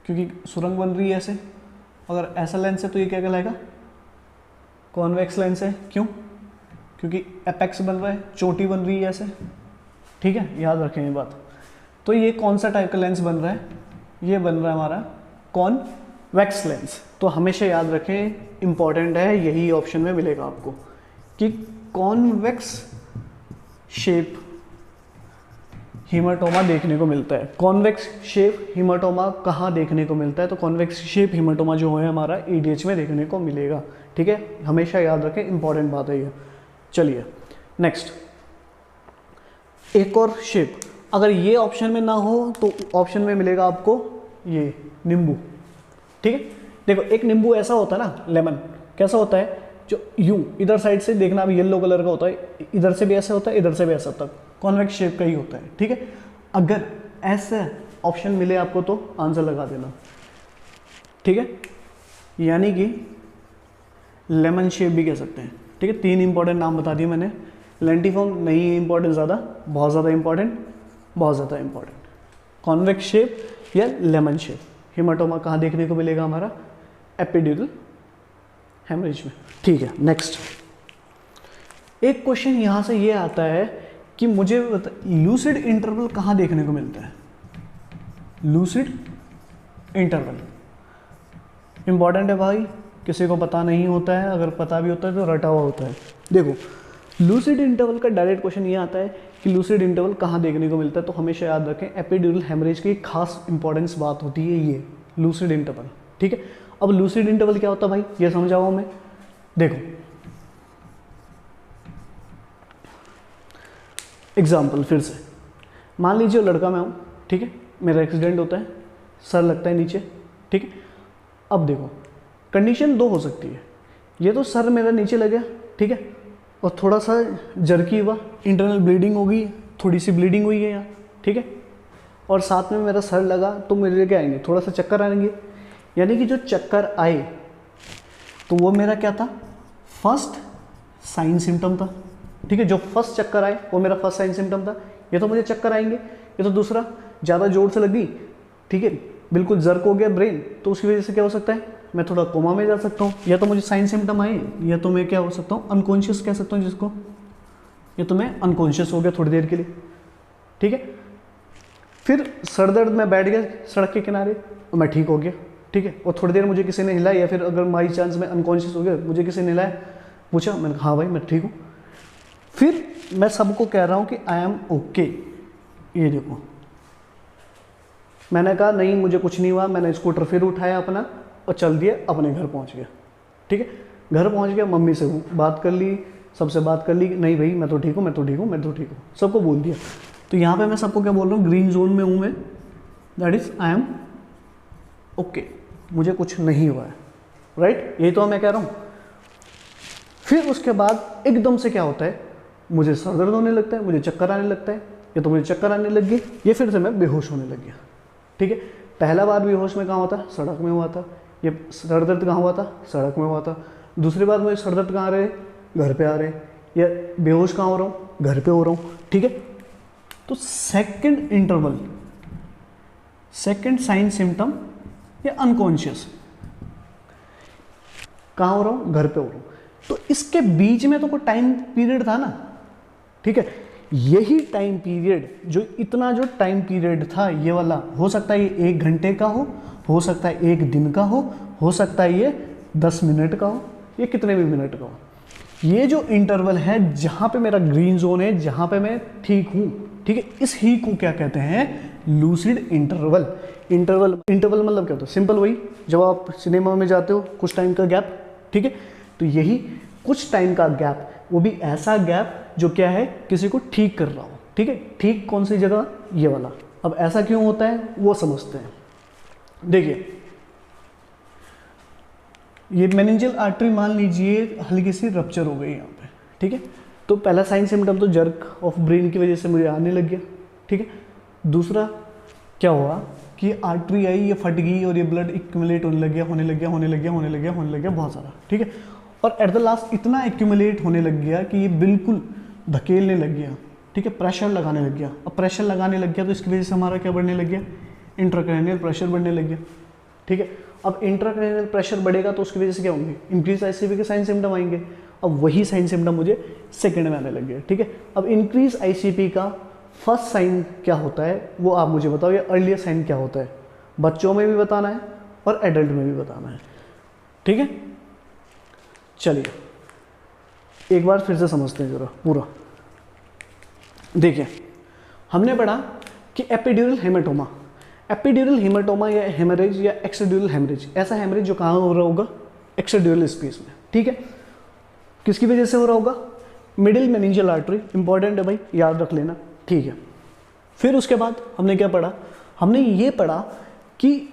क्योंकि सुरंग बन रही है ऐसे। अगर ऐसा लेंस है तो ये क्या कहलाएगा? कॉन्वेक्स लेंस है। क्यों? क्योंकि एपेक्स बन रहा है, चोटी बन रही है ऐसे, ठीक है। याद रखें ये बात। तो ये कौन सा टाइप का लेंस बन रहा है? ये बन रहा है हमारा कॉन्वेक्स लेंस। तो हमेशा याद रखें, इंपॉर्टेंट है, यही ऑप्शन में मिलेगा आपको कि कॉन्वेक्स शेप हीमाटोमा देखने को मिलता है। कॉन्वेक्स शेप हीमाटोमा कहाँ देखने को मिलता है? तो कॉन्वेक्स शेप हीमाटोमा जो है हमारा ईडीएच में देखने को मिलेगा, ठीक है। हमेशा याद रखें, इंपॉर्टेंट बात है ये। चलिए नेक्स्ट, एक और शेप। अगर ये ऑप्शन में ना हो तो ऑप्शन में मिलेगा आपको ये नींबू, ठीक है। देखो एक नींबू ऐसा होता है ना, लेमन कैसा होता है, जो यूं इधर साइड से देखना, अब येलो कलर का होता है, इधर से भी ऐसा होता है, इधर से भी ऐसा होता है, कॉन्वेक्स शेप का ही होता है, ठीक है। अगर ऐसा ऑप्शन मिले आपको तो आंसर लगा देना, ठीक है। यानी कि लेमन शेप भी कह सकते हैं, ठीक है। 3 इंपॉर्टेंट नाम बता दिए मैंने। लेंटिफॉर्म नहीं इंपॉर्टेंट ज़्यादा, बहुत ज़्यादा इंपॉर्टेंट, बहुत ज़्यादा इंपॉर्टेंट। कॉन्वेक्स शेप या लेमन शेप हेमाटोमा कहाँ देखने को मिलेगा? हमारा एपिड्यूरल हेमरेज में, ठीक है। नेक्स्ट एक क्वेश्चन यहाँ से ये आता है कि मुझे लूसिड इंटरवल कहाँ देखने को मिलता है? लूसिड इंटरवल इंपॉर्टेंट है भाई, किसी को पता नहीं होता है, अगर पता भी होता है तो रटा हुआ होता है। देखो लूसिड इंटरवल का डायरेक्ट क्वेश्चन ये आता है कि लूसिड इंटरवल कहाँ देखने को मिलता है। तो हमेशा याद रखें, एपिड्यूरल हेमरेज की एक खास इंपॉर्टेंस बात होती है ये लूसिड इंटरवल, ठीक है। अब लूसिड इंटरवल क्या होता है भाई, ये समझाओ हमें। देखो एग्जाम्पल फिर से, मान लीजिए लड़का मैं हूँ, ठीक है। मेरा एक्सीडेंट होता है, सर लगता है नीचे, ठीक है। अब देखो कंडीशन 2 हो सकती है, ये तो सर मेरा नीचे लग गया, ठीक है, और थोड़ा सा जर्की हुआ, इंटरनल ब्लीडिंग हो गई, थोड़ी सी ब्लीडिंग हुई है यहाँ, ठीक है। और साथ में मेरा सर लगा तो मेरे क्या आएंगे, थोड़ा सा चक्कर आएंगे। यानी कि जो चक्कर आए तो वो मेरा क्या था, फर्स्ट साइन सिम्टम था, ठीक है। जो फर्स्ट चक्कर आए वो मेरा फर्स्ट साइन सिम्टम था। ये तो मुझे चक्कर आएंगे, ये तो दूसरा ज़्यादा जोर से लगी, ठीक है, बिल्कुल जर्क हो गया ब्रेन, तो उसकी वजह से क्या हो सकता है, मैं थोड़ा कोमा में जा सकता हूँ। या तो मुझे साइन सिम्टम आए, या तो मैं क्या हो सकता हूँ, अनकॉन्शियस कह सकता हूँ जिसको, या तो मैं अनकॉन्शियस हो गया थोड़ी देर के लिए, ठीक है। फिर सर दर्द में बैठ गया सड़क के किनारे और मैं ठीक हो गया, ठीक है। और थोड़ी देर मुझे किसी ने हिलाया, या फिर अगर बाई चांस मैं अनकॉन्शियस हो गया, मुझे किसी ने हिलाया, पूछा, मैंने कहा हाँ भाई मैं ठीक हूँ। फिर मैं सबको कह रहा हूँ कि आई एम ओके। ये देखो मैंने कहा नहीं मुझे कुछ नहीं हुआ, मैंने स्कूटर फिर उठाया अपना और चल दिया, अपने घर पहुँच गया, ठीक है। घर पहुँच गया, मम्मी से बात कर ली, सबसे बात कर ली, नहीं भाई मैं तो ठीक हूँ, मैं तो ठीक हूँ, मैं तो ठीक हूँ, सबको बोल दिया। तो यहाँ पे मैं सबको क्या बोल रहा हूँ, ग्रीन जोन में हूँ मैं, that is I am okay, मुझे कुछ नहीं हुआ है, राइट। यही तो मैं कह रहा हूँ। फिर उसके बाद एकदम से क्या होता है, मुझे सर दर्द होने लगता है, मुझे चक्कर आने लगता है, या तो मुझे चक्कर आने लग गई, ये फिर से मैं बेहोश होने लग गया, ठीक है। पहला बार बेहोश में कहाँ हुआ था, सड़क में हुआ था। ये सर दर्द कहाँ हुआ था, सड़क में हुआ था। दूसरी बार मुझे सर दर्द कहाँ आ रहे, घर पे आ रहे, या बेहोश कहाँ हो रहा हूँ, घर पे हो रहा हूँ, ठीक है। तो सेकंड सेकेंड साइन सिम्टम या अनकॉन्शियस, कहाँ हो रहा हूँ, घर पे हो रहा हूँ। तो इसके बीच में तो कोई टाइम पीरियड था ना, ठीक है। यही टाइम पीरियड, जो इतना जो टाइम पीरियड था ये वाला, हो सकता है ये 1 घंटे का हो सकता है 1 दिन का हो सकता है ये 10 मिनट का हो, ये कितने भी मिनट का हो। ये जो इंटरवल है जहाँ पे मेरा ग्रीन जोन है, जहाँ पे मैं ठीक हूँ, ठीक है, इस ही को क्या कहते हैं, लूसिड इंटरवल। इंटरवल मतलब क्या होता है, सिंपल वही, जब आप सिनेमा में जाते हो कुछ टाइम का गैप, ठीक है, तो यही कुछ टाइम का गैप, वो भी ऐसा गैप जो क्या है, किसी को ठीक कर रहा हो, ठीक है। ठीक कौन सी जगह, ये वाला। अब ऐसा क्यों होता है वो समझते हैं। देखिए ये मेनिंजियल आर्टरी मान लीजिए हल्की सी रप्चर हो गई यहाँ पे, ठीक है। तो पहला साइन सिम्टम तो जर्क ऑफ ब्रेन की वजह से मुझे आने लग गया, ठीक है। दूसरा क्या हुआ कि आर्टरी आई, ये फट गई और ये ब्लड एक्यूमुलेट होने लग गया बहुत सारा, ठीक है। और एट द लास्ट इतना एक्यूमुलेट होने लग गया कि ये बिल्कुल धकेलने लग गया, ठीक है, प्रेशर लगाने लग गया। अब प्रेशर लगाने लग गया तो इसकी वजह से हमारा क्या बढ़ने लग गया, इंट्राक्रैनियल प्रेशर बढ़ने लग गया, ठीक है। अब इंट्राक्रैनियल प्रेशर बढ़ेगा तो उसकी वजह से क्या होंगे, इंक्रीज आईसीपी के साइन सिम्टम आएंगे। अब वही साइन सिम्टम मुझे सेकंड में आने लग गया, ठीक है। अब इंक्रीज आईसीपी का फर्स्ट साइन क्या होता है वो आप मुझे बताओ, या अर्लियर साइन क्या होता है, बच्चों में भी बताना है और एडल्ट में भी बताना है, ठीक है। चलिए एक बार फिर से समझते हैं जरा पूरा। देखिए हमने पढ़ा कि एपिड्यूरल हेमाटोमा या हेमरेज या एक्स्ट्राड्यूरल हेमरेज, ऐसा हेमरेज जो कहाँ हो रहा होगा, एक्स्ट्राड्यूरल स्पेस में, ठीक है। किसकी वजह से हो रहा होगा, मिडिल मेनिंजियल आर्टरी, इंपॉर्टेंट है भाई, याद रख लेना, ठीक है। फिर उसके बाद हमने क्या पढ़ा, हमने ये पढ़ा कि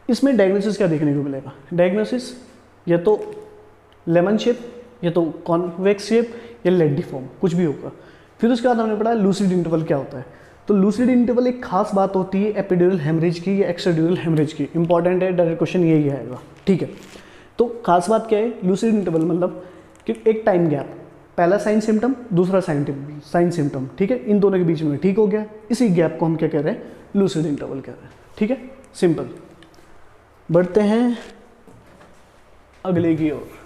इसमें डायग्नोसिस क्या देखने को मिलेगा। डायग्नोसिस या तो लेमन शेप, या तो कॉन्वेक्स शेप, या लेडिफॉर्म, कुछ भी होगा। फिर उसके बाद हमने पढ़ा लूसिड इंटरवल क्या होता है। तो लूसिड इंटरवल एक खास बात होती है एपिड्यूरल हेमरेज की या एक्स्ट्राड्यूरल हेमरेज की, इंपॉर्टेंट है, डायरेक्ट क्वेश्चन यही आएगा, ठीक है। तो खास बात क्या है, लूसिड इंटरवल मतलब कि एक टाइम गैप, पहला साइन सिम्टम दूसरा साइन सिम्टम, ठीक है, इन दोनों के बीच में ठीक हो गया, इसी गैप को हम क्या कह रहे हैं, लूसिड इंटरवल कह रहे हैं, ठीक है, सिंपल। बढ़ते हैं अगले की ओर।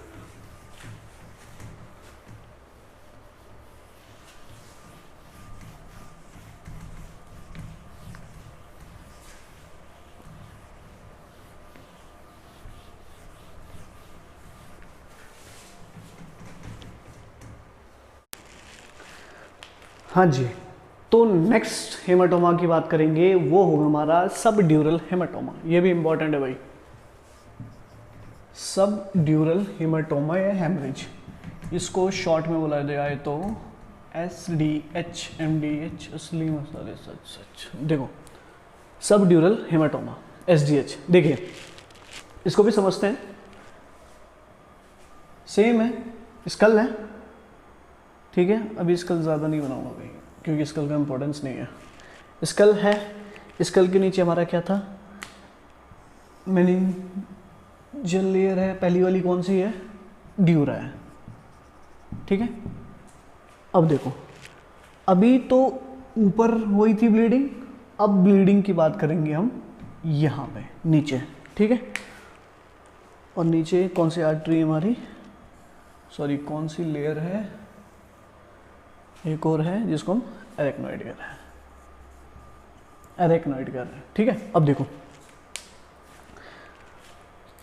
हाँ जी, तो नेक्स्ट हेमाटोमा की बात करेंगे, वो होगा हमारा सब ड्यूरल हेमाटोमा। ये भी इंपॉर्टेंट है भाई, सब ड्यूरल हेमाटोमा या हेमरेज, इसको शॉर्ट में बोला जाए तो SDH असली मसाले सच। देखो सब ड्यूरल हेमाटोमा SDH, देखिए इसको भी समझते हैं, सेम है, स्कल है, ठीक है। अभी स्कल ज़्यादा नहीं बनाऊंगा भाई क्योंकि स्कल का इंपॉर्टेंस नहीं है। स्कल है, स्कल के नीचे हमारा क्या था, मेनिंजियल लेयर है, पहली वाली कौन सी है, ड्यूरा है, ठीक है। अब देखो अभी तो ऊपर हुई थी ब्लीडिंग, अब ब्लीडिंग की बात करेंगे हम यहाँ पे नीचे, ठीक है। और नीचे कौन सी आर्टरी हमारी, सॉरी कौन सी लेयर है, एक और है जिसको हम एरेक्नॉइड कह रहे हैं, ठीक है। अब देखो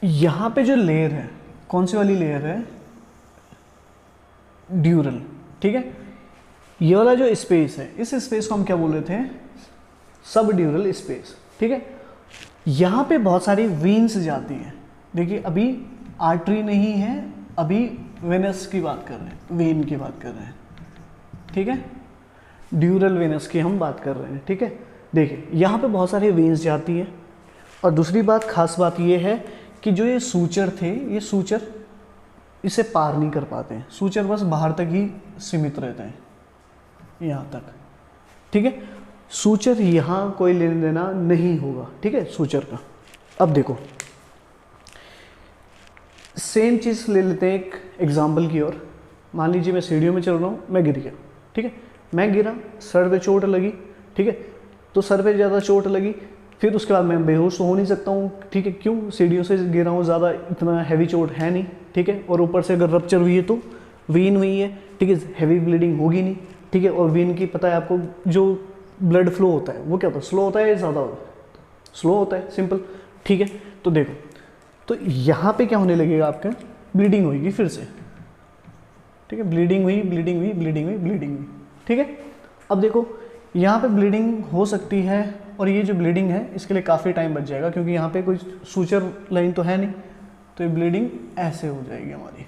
यहां पे जो लेयर है, कौन सी वाली लेयर है, ड्यूरल, ठीक है। ये वाला जो स्पेस है, इस स्पेस को हम क्या बोल रहे थे, सब ड्यूरल स्पेस, ठीक है। यहां पे बहुत सारी वेन्स जाती हैं, देखिए अभी आर्टरी नहीं है, अभी वेनस की बात कर रहे हैं, वेन की बात कर रहे हैं, ठीक है, ड्यूरल वेनस की हम बात कर रहे हैं, ठीक है। देखिए यहाँ पे बहुत सारे वेन्स जाती है, और दूसरी बात खास बात ये है कि जो ये सूचर थे, ये सूचर इसे पार नहीं कर पाते हैं, सूचर बस बाहर तक ही सीमित रहते हैं, यहाँ तक, ठीक है। सूचर यहाँ कोई लेना देना नहीं होगा, ठीक है, सूचर का। अब देखो सेम चीज़ ले लेते हैं एक एग्जाम्पल की ओर। मान लीजिए मैं सीढ़ियों में चल रहा हूँ, मैं गिर गया, ठीक है, मैं गिरा, सर पे चोट लगी, ठीक है, तो सर पे ज़्यादा चोट लगी, फिर उसके बाद मैं बेहोश तो हो नहीं सकता हूँ, ठीक है, क्यों, सीढ़ियों से गिरा हूँ, ज़्यादा इतना हैवी चोट है नहीं, ठीक है, और ऊपर से अगर रप्चर हुई है तो वीन हुई है, ठीक है, हैवी ब्लीडिंग होगी नहीं, ठीक है, और वीन की पता है आपको जो ब्लड फ्लो होता है वो क्या होता है, स्लो होता है या ज़्यादा होता है, स्लो होता है, सिंपल, ठीक है। तो देखो, तो यहाँ पे क्या होने लगेगा, आपका ब्लीडिंग होगी फिर से, ठीक है, ब्लीडिंग हुई, ब्लीडिंग हुई, ब्लीडिंग हुई, ब्लीडिंग हुई, ठीक है। अब देखो यहाँ पे ब्लीडिंग हो सकती है, और ये जो ब्लीडिंग है इसके लिए काफ़ी टाइम बच जाएगा, क्योंकि यहाँ पे कोई सूचर लाइन तो है नहीं, तो ये ब्लीडिंग ऐसे हो जाएगी हमारी,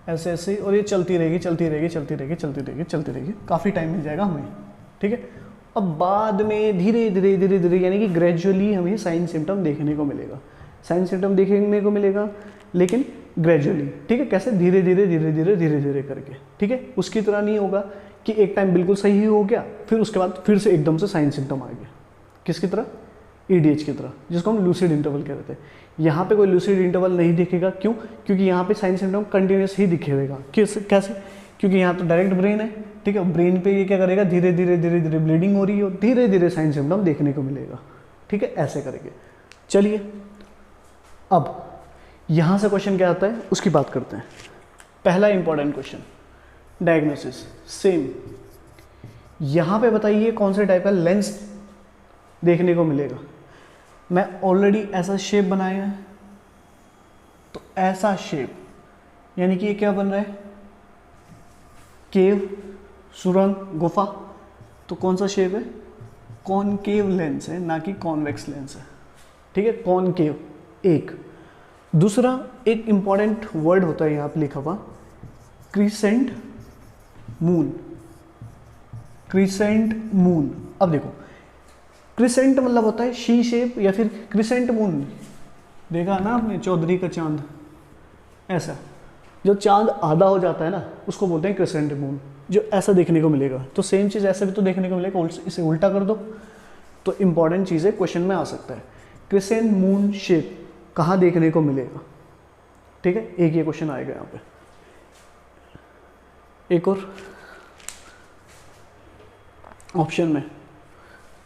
ऐसे ऐसे, और ये चलती रहेगी, चलती रहेगी, चलती रहेगी, चलती रहेगी, चलती रहेगी, काफ़ी टाइम मिल जाएगा हमें, ठीक है। अब बाद में धीरे धीरे धीरे धीरे यानी कि ग्रेजुअली हमें साइन सिम्टम देखने को मिलेगा, साइन सिम्टम देखने को मिलेगा, लेकिन ग्रेजुअली, ठीक है, कैसे, धीरे धीरे धीरे धीरे धीरे धीरे करके, ठीक है। उसकी तरह नहीं होगा कि एक टाइम बिल्कुल सही हो गया फिर उसके बाद फिर से एकदम से साइन सिम्टम आ गया, किसकी तरह, ईडीएच की तरह, जिसको हम लूसिड इंटरवल कहते हैं। यहाँ पे कोई लूसिड इंटरवल नहीं दिखेगा, क्यों, क्योंकि यहाँ पे साइन सिम्टम कंटिन्यूस ही दिखेगा, कैसे, क्योंकि यहाँ तो डायरेक्ट ब्रेन है, ठीक है, ब्रेन पे ये क्या करेगा, धीरे धीरे धीरे धीरे ब्लीडिंग हो रही है और धीरे धीरे साइन सिम्टम देखने को मिलेगा, ठीक है, ऐसे करेंगे। चलिए अब यहाँ से क्वेश्चन क्या आता है उसकी बात करते हैं। पहला इंपॉर्टेंट क्वेश्चन, डायग्नोसिस, सेम, यहाँ पे बताइए कौन से टाइप का लेंस देखने को मिलेगा। मैं ऑलरेडी ऐसा शेप बनाया है, तो ऐसा शेप यानी कि ये क्या बन रहा है, केव, सुरंग, गुफा, तो कौन सा शेप है, कॉनकेव लेंस है, ना कि कॉन्वेक्स लेंस है, ठीक है, कॉनकेव एक। दूसरा एक इंपॉर्टेंट वर्ड होता है यहाँ पे लिखा हुआ, क्रिसेंट मून, क्रिसेंट मून। अब देखो क्रिसेंट मतलब होता है शी शेप, या फिर क्रिसेंट मून देखा ना आपने चौधरी का चांद, ऐसा जो चांद आधा हो जाता है ना उसको बोलते हैं क्रिसेंट मून, जो ऐसा देखने को मिलेगा। तो सेम चीज़ ऐसे भी तो देखने को मिलेगा, इसे उल्टा कर दो तो इंपॉर्टेंट चीज़ क्वेश्चन में आ सकता है, क्रिसेंट मून शेप कहाँ देखने को मिलेगा, ठीक है, एक ये क्वेश्चन आएगा यहाँ पे। एक और ऑप्शन में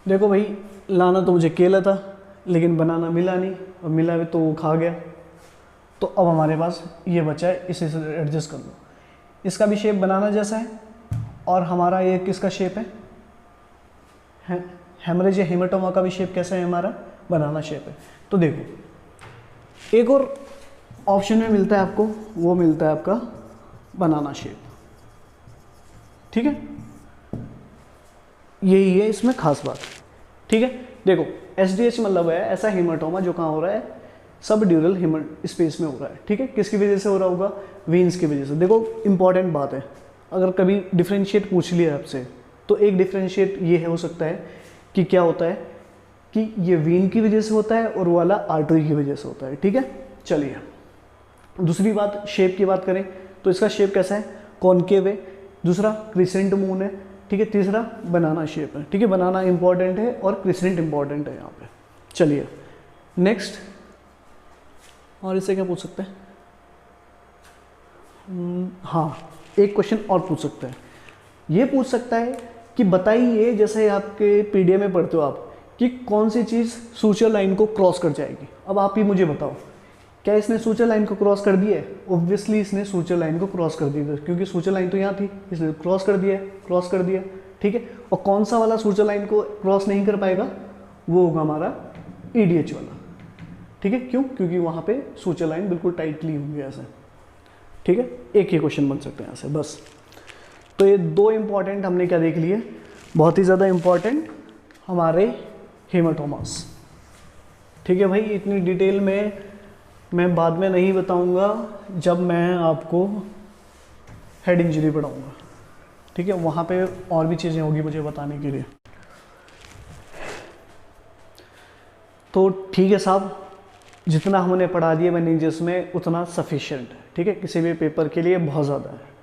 देखो भाई, लाना तो मुझे केला था लेकिन बनाना मिला नहीं, और मिला भी तो वो खा गया, तो अब हमारे पास ये बचा है, इसे एडजस्ट कर लो। इसका भी शेप बनाना जैसा है, और हमारा ये किसका शेप है, हेमरेज या हेमाटोमा का भी शेप कैसा है, हमारा बनाना शेप है। तो देखो एक और ऑप्शन में मिलता है आपको, वो मिलता है आपका बनाना शेप, ठीक है, यही है इसमें खास बात, ठीक है। देखो एसडीएच मतलब है ऐसा हेमाटोमा जो कहाँ हो रहा है, सब ड्यूरल ह्यूमन स्पेस में हो रहा है, ठीक है, किसकी वजह से हो रहा होगा, वेन्स की वजह से। देखो इंपॉर्टेंट बात है, अगर कभी डिफ्रेंशिएट पूछ लिया आपसे तो एक डिफ्रेंशिएट ये है हो सकता है कि क्या होता है कि ये वेन की वजह से होता है और वो वाला आर्टरी की वजह से होता है, ठीक है। चलिए दूसरी बात, शेप की बात करें तो इसका शेप कैसा है, कॉनकेव है, दूसरा क्रिसेंट मून है, ठीक है, तीसरा बनाना शेप है, ठीक है, बनाना इंपॉर्टेंट है और क्रिसेंट इंपॉर्टेंट है यहाँ पे। चलिए नेक्स्ट, और इससे क्या पूछ सकते हैं, हाँ एक क्वेश्चन और पूछ सकते हैं, ये पूछ सकता है कि बताइए, जैसे आपके पीडीएफ में पढ़ते हो आप, कि कौन सी चीज़ सूचर लाइन को क्रॉस कर जाएगी। अब आप ही मुझे बताओ, क्या इसने सूचर लाइन को क्रॉस कर दिया है, ऑब्वियसली इसने सूचर लाइन को क्रॉस कर दिया, क्योंकि सूचर लाइन तो यहाँ थी, इसने क्रॉस कर दिया, क्रॉस कर दिया, ठीक है। और कौन सा वाला सूचर लाइन को क्रॉस नहीं कर पाएगा, वो होगा हमारा ईडीएच वाला, ठीक है, क्यों, क्योंकि वहाँ पे सूचर लाइन बिल्कुल टाइटली होंगी ऐसे, ठीक है। एक ही क्वेश्चन बन सकते हैं ऐसे बस। तो ये दो इंपॉर्टेंट हमने क्या देख लिए, बहुत ही ज़्यादा इंपॉर्टेंट हमारे हेमाटोमास, ठीक है भाई। इतनी डिटेल में मैं बाद में नहीं बताऊंगा जब मैं आपको हेड इंजरी पढ़ाऊंगा, ठीक है, वहाँ पे और भी चीज़ें होगी मुझे बताने के लिए। तो ठीक है साहब, जितना हमने पढ़ा दिया मेनिंजेस में उतना सफिशिएंट है, ठीक है, किसी भी पेपर के लिए बहुत ज़्यादा है।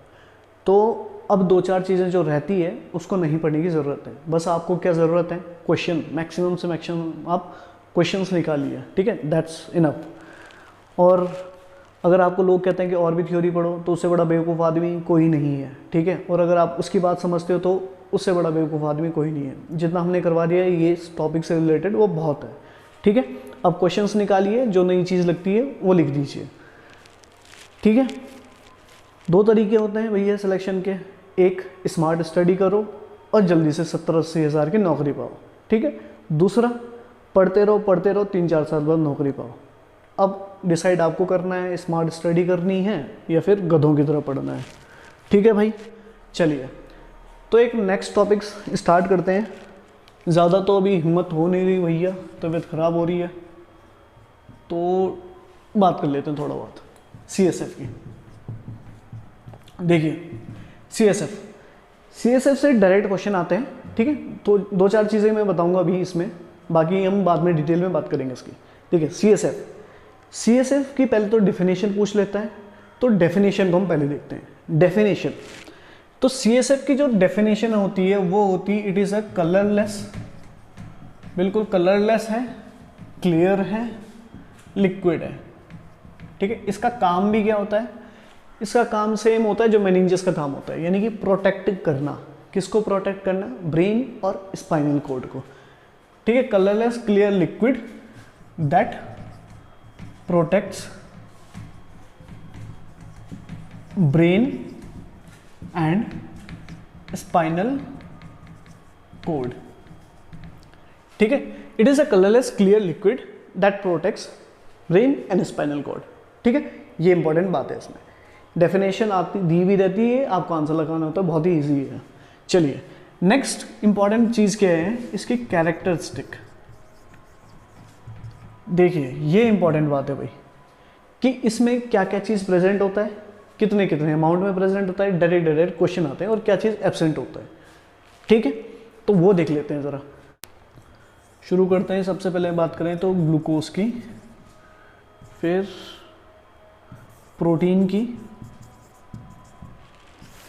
तो अब दो चार चीज़ें जो रहती है उसको नहीं पढ़ने की ज़रूरत है, बस आपको क्या ज़रूरत है, क्वेश्चन, मैक्सिमम से मैक्सिमम आप क्वेश्चंस निकालिए, ठीक है, दैट्स इनफ। और अगर आपको लोग कहते हैं कि और भी थ्योरी पढ़ो तो उससे बड़ा बेवकूफ़ आदमी कोई नहीं है, ठीक है। और अगर आप उसकी बात समझते हो तो उससे बड़ा बेवकूफ़ आदमी कोई नहीं है। जितना हमने करवा दिया है ये टॉपिक से रिलेटेड वो बहुत है, ठीक है। अब क्वेश्चंस निकालिए, जो नई चीज़ लगती है वो लिख दीजिए, ठीक है। 2 तरीके होते हैं भैया सिलेक्शन के, एक स्मार्ट स्टडी करो और जल्दी से 70-80 हज़ार की नौकरी पाओ, ठीक है। दूसरा पढ़ते रहो 3-4 साल बाद नौकरी पाओ। अब डिसाइड आपको करना है, स्मार्ट स्टडी करनी है या फिर गधों की तरह पढ़ना है, ठीक है भाई। चलिए तो एक नेक्स्ट टॉपिक स्टार्ट करते हैं। ज़्यादा तो अभी हिम्मत हो नहीं रही भैया, तबीयत ख़राब हो रही है, तो बात कर लेते हैं थोड़ा बहुत CSF की। देखिए CSF से डायरेक्ट क्वेश्चन आते हैं, ठीक है। तो 2-4 चीज़ें मैं बताऊंगा अभी इसमें, बाकी हम बाद में डिटेल में बात करेंगे इसकी। देखिए CSF की पहले तो डेफिनेशन पूछ लेता है, तो डेफिनेशन को हम पहले देखते हैं। डेफिनेशन तो CSF की जो डेफिनेशन होती है वो होती है इट इज़ अ कलरलेस, बिल्कुल कलरलेस है, क्लियर है, लिक्विड है, ठीक है। इसका काम भी क्या होता है, इसका काम सेम होता है जो मेनिंजेस का काम होता है, यानी कि प्रोटेक्ट करना। किसको प्रोटेक्ट करना, ब्रेन और स्पाइनल कॉर्ड को, ठीक है। Colourless clear liquid that protects brain and spinal cord, ठीक है। It is a colourless clear liquid that protects brain and spinal cord, ठीक है। ये इंपॉर्टेंट बात है इसमें। डेफिनेशन आपकी दी भी रहती है, आपको आंसर लगाना होता है, बहुत ही ईजी है। चलिए नेक्स्ट इंपॉर्टेंट चीज़ क्या है, इसकी कैरेक्टरिस्टिक। देखिए ये इंपॉर्टेंट बात है भाई कि इसमें क्या क्या चीज़ प्रेजेंट होता है, कितने कितने अमाउंट में प्रेजेंट होता है, डायरेक्ट क्वेश्चन आते हैं, और क्या चीज़ एब्सेंट होता है, ठीक है। तो वो देख लेते हैं ज़रा। शुरू करते हैं। सबसे पहले बात करें तो ग्लूकोज की, फिर प्रोटीन की,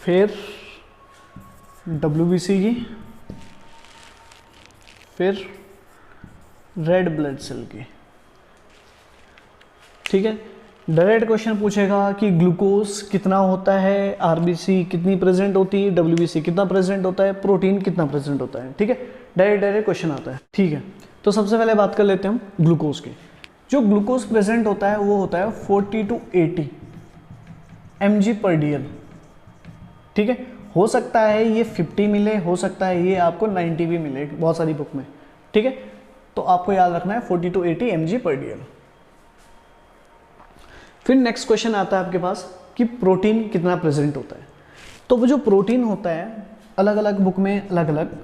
फिर WBC की, फिर रेड ब्लड सेल की, ठीक है। डायरेक्ट क्वेश्चन पूछेगा कि ग्लूकोज कितना होता है, RBC कितनी प्रेजेंट होती है, WBC कितना प्रेजेंट होता है, प्रोटीन कितना प्रेजेंट होता है, ठीक है। डायरेक्ट क्वेश्चन आता है, ठीक है। तो सबसे पहले बात कर लेते हैं हम ग्लूकोज की। जो ग्लूकोज प्रेजेंट होता है वो होता है 40 to 80 mg/dl, ठीक है। हो सकता है ये 50 मिले, हो सकता है ये आपको 90 भी मिले बहुत सारी बुक में, ठीक है। तो आपको याद रखना है 40 to 80 mg/dl। फिर नेक्स्ट क्वेश्चन आता है आपके पास कि प्रोटीन कितना प्रेजेंट होता है। तो वो जो प्रोटीन होता है अलग अलग बुक में अलग अलग,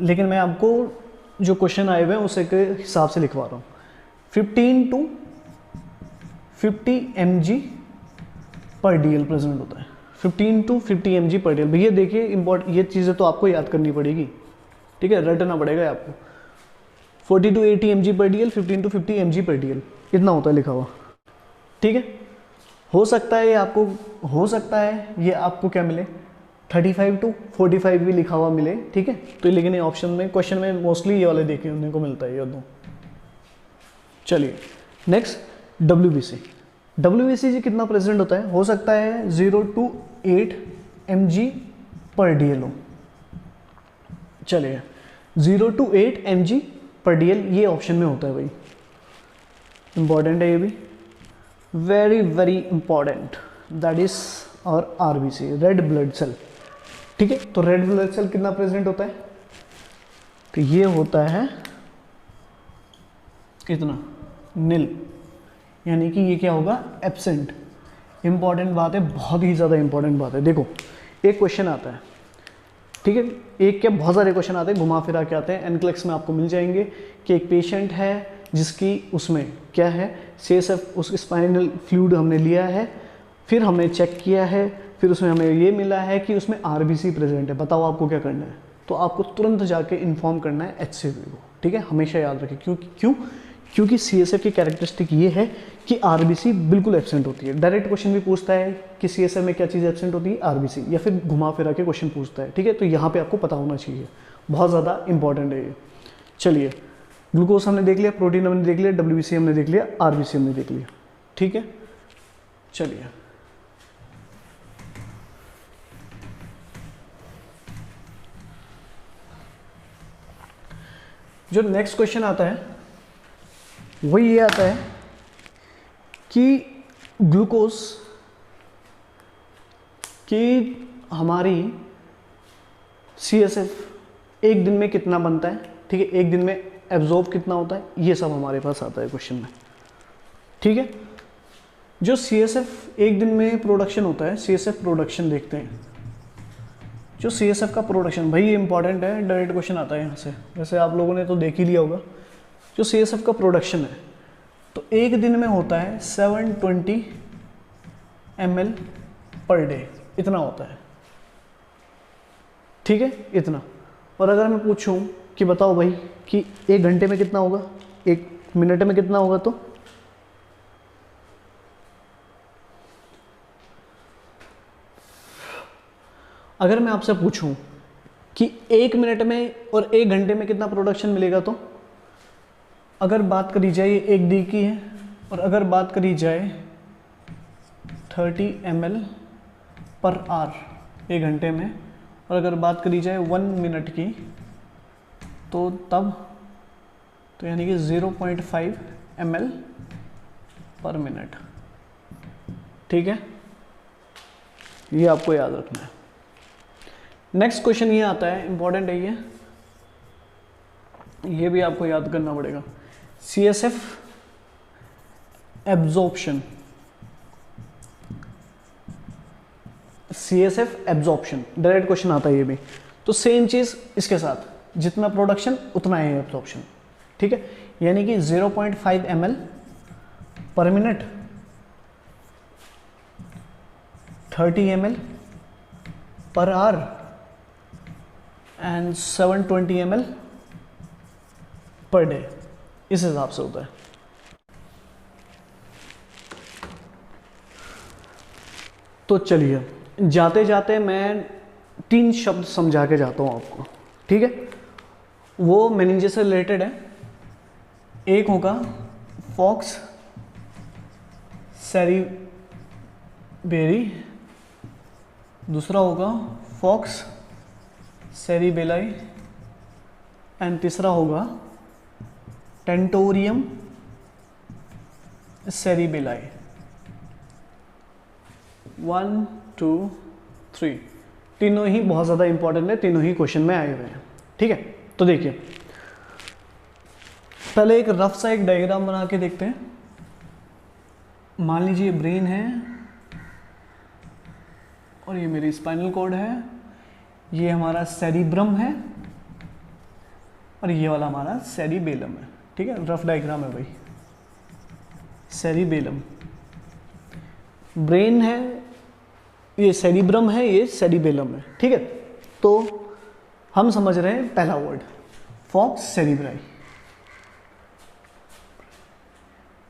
लेकिन मैं आपको जो क्वेश्चन आए हुए हैं उसे के हिसाब से लिखवा रहा हूँ। 15 to 50 mg/dl प्रेजेंट होता है, 15 to 50 mg/dl। भैया देखिए ये चीज़ें तो आपको याद करनी पड़ेगी, ठीक है, रटना पड़ेगा आपको। 40 to 80 mg/dl, 15 to 50 mg/dl, इतना होता है लिखा हुआ, ठीक है। हो सकता है ये आपको क्या मिले 35 to 45 भी लिखा हुआ मिले, ठीक है। तो लेकिन ये ऑप्शन में क्वेश्चन में मोस्टली ये वाले देखने को मिलता है ये दो। चलिए नेक्स्ट WBC जी कितना प्रेजेंट होता है, हो सकता है 0 to 8 mg/dl हो। चलिए 0 to 8 mg/dl ये ऑप्शन में होता है भाई, इंपॉर्टेंट है ये भी, वेरी इंपॉर्टेंट। दैट इज और RBC रेड ब्लड सेल, ठीक है। तो रेड ब्लड सेल कितना प्रेजेंट होता है, तो ये होता है कितना, नील, यानी कि ये क्या होगा, एब्सेंट। इंपॉर्टेंट बात है, बहुत ही ज़्यादा इंपॉर्टेंट बात है। देखो एक क्वेश्चन आता है, ठीक है, एक क्या बहुत सारे क्वेश्चन आते हैं, घुमा फिरा के आते हैं। एनक्लेक्स में आपको मिल जाएंगे कि एक पेशेंट है जिसकी उसमें क्या है, CSF उस स्पाइनल फ्लूइड हमने लिया है, फिर हमने चेक किया है, फिर उसमें हमें ये मिला है कि उसमें RBC प्रेजेंट है। बताओ आपको क्या करना है, तो आपको तुरंत जाके इन्फॉर्म करना है HCV को, ठीक है। हमेशा याद रखें, क्योंकि CSF की कैरेक्टरिस्टिक ये है कि RBC बिल्कुल एब्सेंट होती है। डायरेक्ट क्वेश्चन भी पूछता है कि CSF में क्या चीज़ एब्सेंट होती है, RBC, या फिर घुमा फिरा के क्वेश्चन पूछता है, ठीक है। तो यहाँ पे आपको पता होना चाहिए, बहुत ज़्यादा इंपॉर्टेंट है ये। चलिए ग्लूकोज हमने देख लिया, प्रोटीन हमने देख लिया, WBC हमने देख लिया, RBC हमने देख लिया, ठीक है, चलिए जो नेक्स्ट क्वेश्चन आता है वो ये आता है कि ग्लूकोज की हमारी CSF एक दिन में कितना बनता है, ठीक है, एक दिन में एब्जॉर्ब कितना होता है, ये सब हमारे पास आता है क्वेश्चन में। ठीक है, जो CSF एक दिन में प्रोडक्शन होता है, CSF प्रोडक्शन देखते हैं। जो CSF का प्रोडक्शन, भाई ये इंपॉर्टेंट है, डायरेक्ट क्वेश्चन आता है यहाँ से, वैसे आप लोगों ने तो देख ही लिया होगा। जो CSF का प्रोडक्शन है तो एक दिन में होता है 720 ml पर डे, इतना होता है, ठीक है, इतना। और अगर मैं पूछूं कि बताओ भाई कि एक घंटे में कितना होगा, एक मिनट में कितना होगा, तो अगर मैं आपसे पूछूं कि एक मिनट में और एक घंटे में कितना प्रोडक्शन मिलेगा, तो अगर बात करी जाए ये एक डी की है, और अगर बात करी जाए 30 ml पर आवर एक घंटे में, और अगर बात करी जाए 1 मिनट की, तो तब तो यानी कि 0.5 ml पर मिनट, ठीक है, ये आपको याद रखना है। नेक्स्ट क्वेश्चन ये आता है, इंपॉर्टेंट है ये भी आपको याद करना पड़ेगा। CSF absorption, CSF absorption direct question आता है ये भी। तो सेम चीज इसके साथ, जितना प्रोडक्शन उतना है एब्जॉर्प्शन, ठीक है, यानी कि 0.5 ml पर minute, 30 ml per hour and 720 ml per day, इस हिसाब से होता है। तो चलिए जाते जाते मैं 3 शब्द समझा के जाता हूं आपको, ठीक है, वो मेनिंजेस से रिलेटेड है। एक होगा फॉक्स सेरिबेरी, दूसरा होगा फॉक्स सेरिबेलाई, एंड तीसरा होगा टेंटोरियम सेरिबेलाई। 1 2 3, तीनों ही बहुत ज़्यादा इंपॉर्टेंट है, तीनों ही क्वेश्चन में आए हुए हैं, ठीक है। तो देखिए पहले एक रफ सा एक डायग्राम बना के देखते हैं। मान लीजिए ब्रेन है और ये मेरी स्पाइनल कॉर्ड है, ये हमारा सेरिब्रम है और ये वाला हमारा सेरिबेलम है, ठीक है, रफ डायग्राम है भाई। सेरिबेलम ब्रेन है, ये सेरिब्रम है, ये सेरिबेलम है, ठीक है। तो हम समझ रहे हैं पहला word falx cerebri,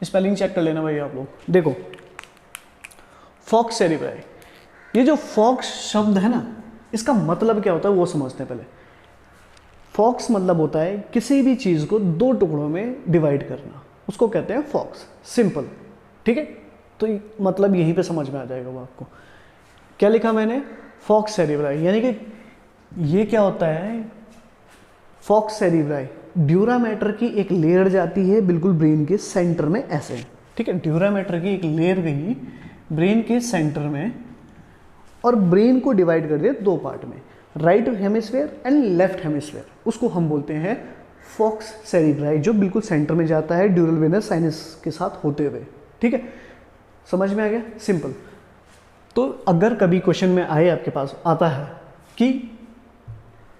spelling check कर लेना भाई आप लोग। देखो फॉक्स सेरिब्राई, ये जो फॉक्स शब्द है ना, इसका मतलब क्या होता है वो समझते हैं पहले। फॉक्स मतलब होता है किसी भी चीज़ को 2 टुकड़ों में डिवाइड करना, उसको कहते हैं फॉक्स, सिंपल, ठीक है। तो मतलब यहीं पे समझ में आ जाएगा वो आपको। क्या लिखा मैंने, फॉक्स सेरिब्राई, यानी कि ये क्या होता है, फॉक्स सेरिब्राई ड्यूरा मैटर की एक लेयर जाती है बिल्कुल ब्रेन के सेंटर में ऐसे, ठीक है, ड्यूरा मैटर की एक लेयर गई ब्रेन के सेंटर में और ब्रेन को डिवाइड कर दिया 2 पार्ट में, right hemisphere and left hemisphere. उसको हम बोलते हैं फॉक्स सेरिब्राई, जो बिल्कुल सेंटर में जाता है ड्यूरल वेनस साइनस के साथ होते हुए, ठीक है, समझ में आ गया, सिंपल। तो अगर कभी क्वेश्चन में आए आपके पास आता है कि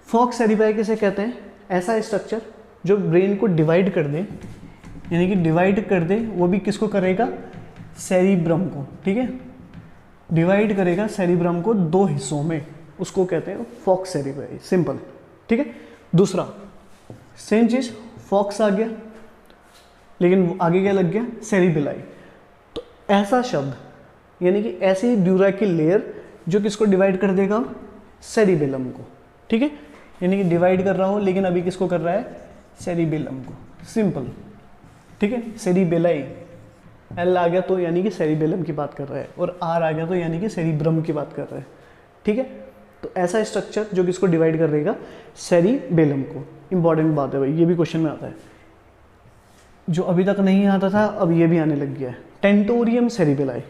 फॉक्स सेरिब्राई किसे कहते हैं, ऐसा स्ट्रक्चर जो ब्रेन को डिवाइड कर दे, यानी कि डिवाइड कर दे, वो भी किसको करेगा, सेरिब्रम को, ठीक है, डिवाइड करेगा सेरिब्रम को 2 हिस्सों में, उसको कहते हैं फॉक्स सेरिब्राई, सिंपल, ठीक है। दूसरा सेम चीज, फॉक्स आ गया लेकिन आगे क्या लग गया, सेरिबेलाई। तो ऐसा शब्द यानी कि ऐसी ड्यूरा की लेयर जो किसको डिवाइड कर देगा, सेरिबेलम को, ठीक है, यानी कि डिवाइड कर रहा हो लेकिन अभी किसको कर रहा है, सेरिबेलम को, सिंपल, ठीक है, सेरिबेलाई। एल आ गया तो यानी कि सेरिबेलम की बात कर रहा है, और आर आ गया तो यानी कि सेरिब्रम की बात कर रहा है। ठीक है, तो ऐसा स्ट्रक्चर जो किसको डिवाइड कर देगा, सेरिबेलम को। इंपॉर्टेंट बात है भाई, ये भी क्वेश्चन में आता है, जो अभी तक नहीं आता था अब ये भी आने लग गया है। टेंटोरियम सेरिबेलाई,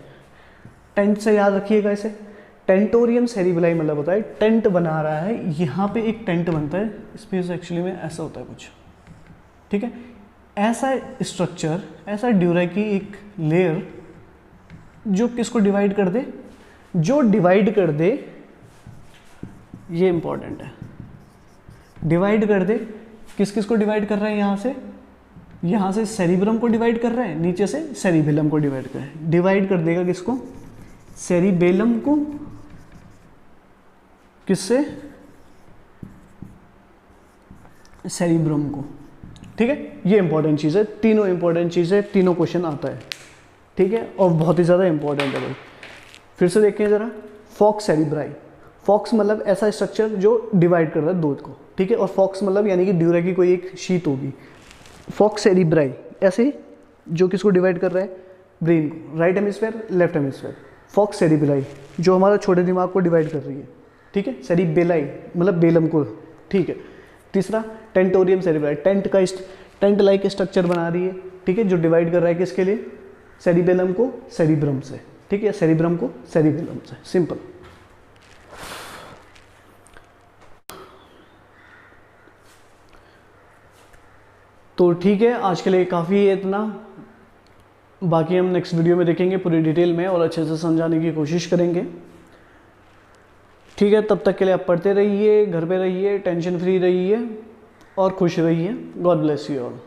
टेंट से याद रखिएगा इसे। टेंटोरियम सेरिबेलाई मतलब होता है टेंट बना रहा है, यहाँ पे एक टेंट बनता है, स्पेस एक्चुअली में ऐसा होता है कुछ। ठीक है, ऐसा स्ट्रक्चर, ऐसा ड्यूरा की एक लेयर जो किसको डिवाइड कर दे, जो डिवाइड कर दे, ये इंपॉर्टेंट है, डिवाइड कर दे। किस किस को डिवाइड कर रहा है, यहाँ से सेरिब्रम को डिवाइड कर रहा है, नीचे से सेरिबेलम को डिवाइड कर रहा है। डिवाइड कर देगा किसको, सेरिबेलम को, किससे, सेरिब्रम को। ठीक है, ये इंपॉर्टेंट चीज़ है, तीनों इंपॉर्टेंट चीज़ है, तीनों क्वेश्चन आता है। ठीक है, और बहुत ही ज़्यादा इंपॉर्टेंट है भाई। फिर से देखें ज़रा, फॉक्स सेरिब्राई, फॉक्स मतलब ऐसा स्ट्रक्चर जो डिवाइड कर रहा है दूध को। ठीक है, और फॉक्स मतलब यानी कि ड्यूरा की कोई एक शीत होगी। फॉक्स सेरिब्राई ऐसे जो किसको डिवाइड कर रहा है, ब्रेन को, right hemisphere left hemisphere. Falx cerebri जो हमारा छोटे दिमाग को डिवाइड कर रही है। ठीक है, सेरिबेलाई मतलब बेलम को। ठीक है, तीसरा tentorium cerebri, tent like structure बना रही है। ठीक है, जो डिवाइड कर रहा है किसके लिए, सेरिबेलम को सेरिब्रम से। ठीक है, सेरिब्रम को सेरिबेलम से, सिंपल। तो ठीक है, आज के लिए काफ़ी है इतना, बाकी हम नेक्स्ट वीडियो में देखेंगे पूरी डिटेल में और अच्छे से समझाने की कोशिश करेंगे। ठीक है, तब तक के लिए आप पढ़ते रहिए, घर पे रहिए, टेंशन फ्री रहिए और खुश रहिए। God bless you all.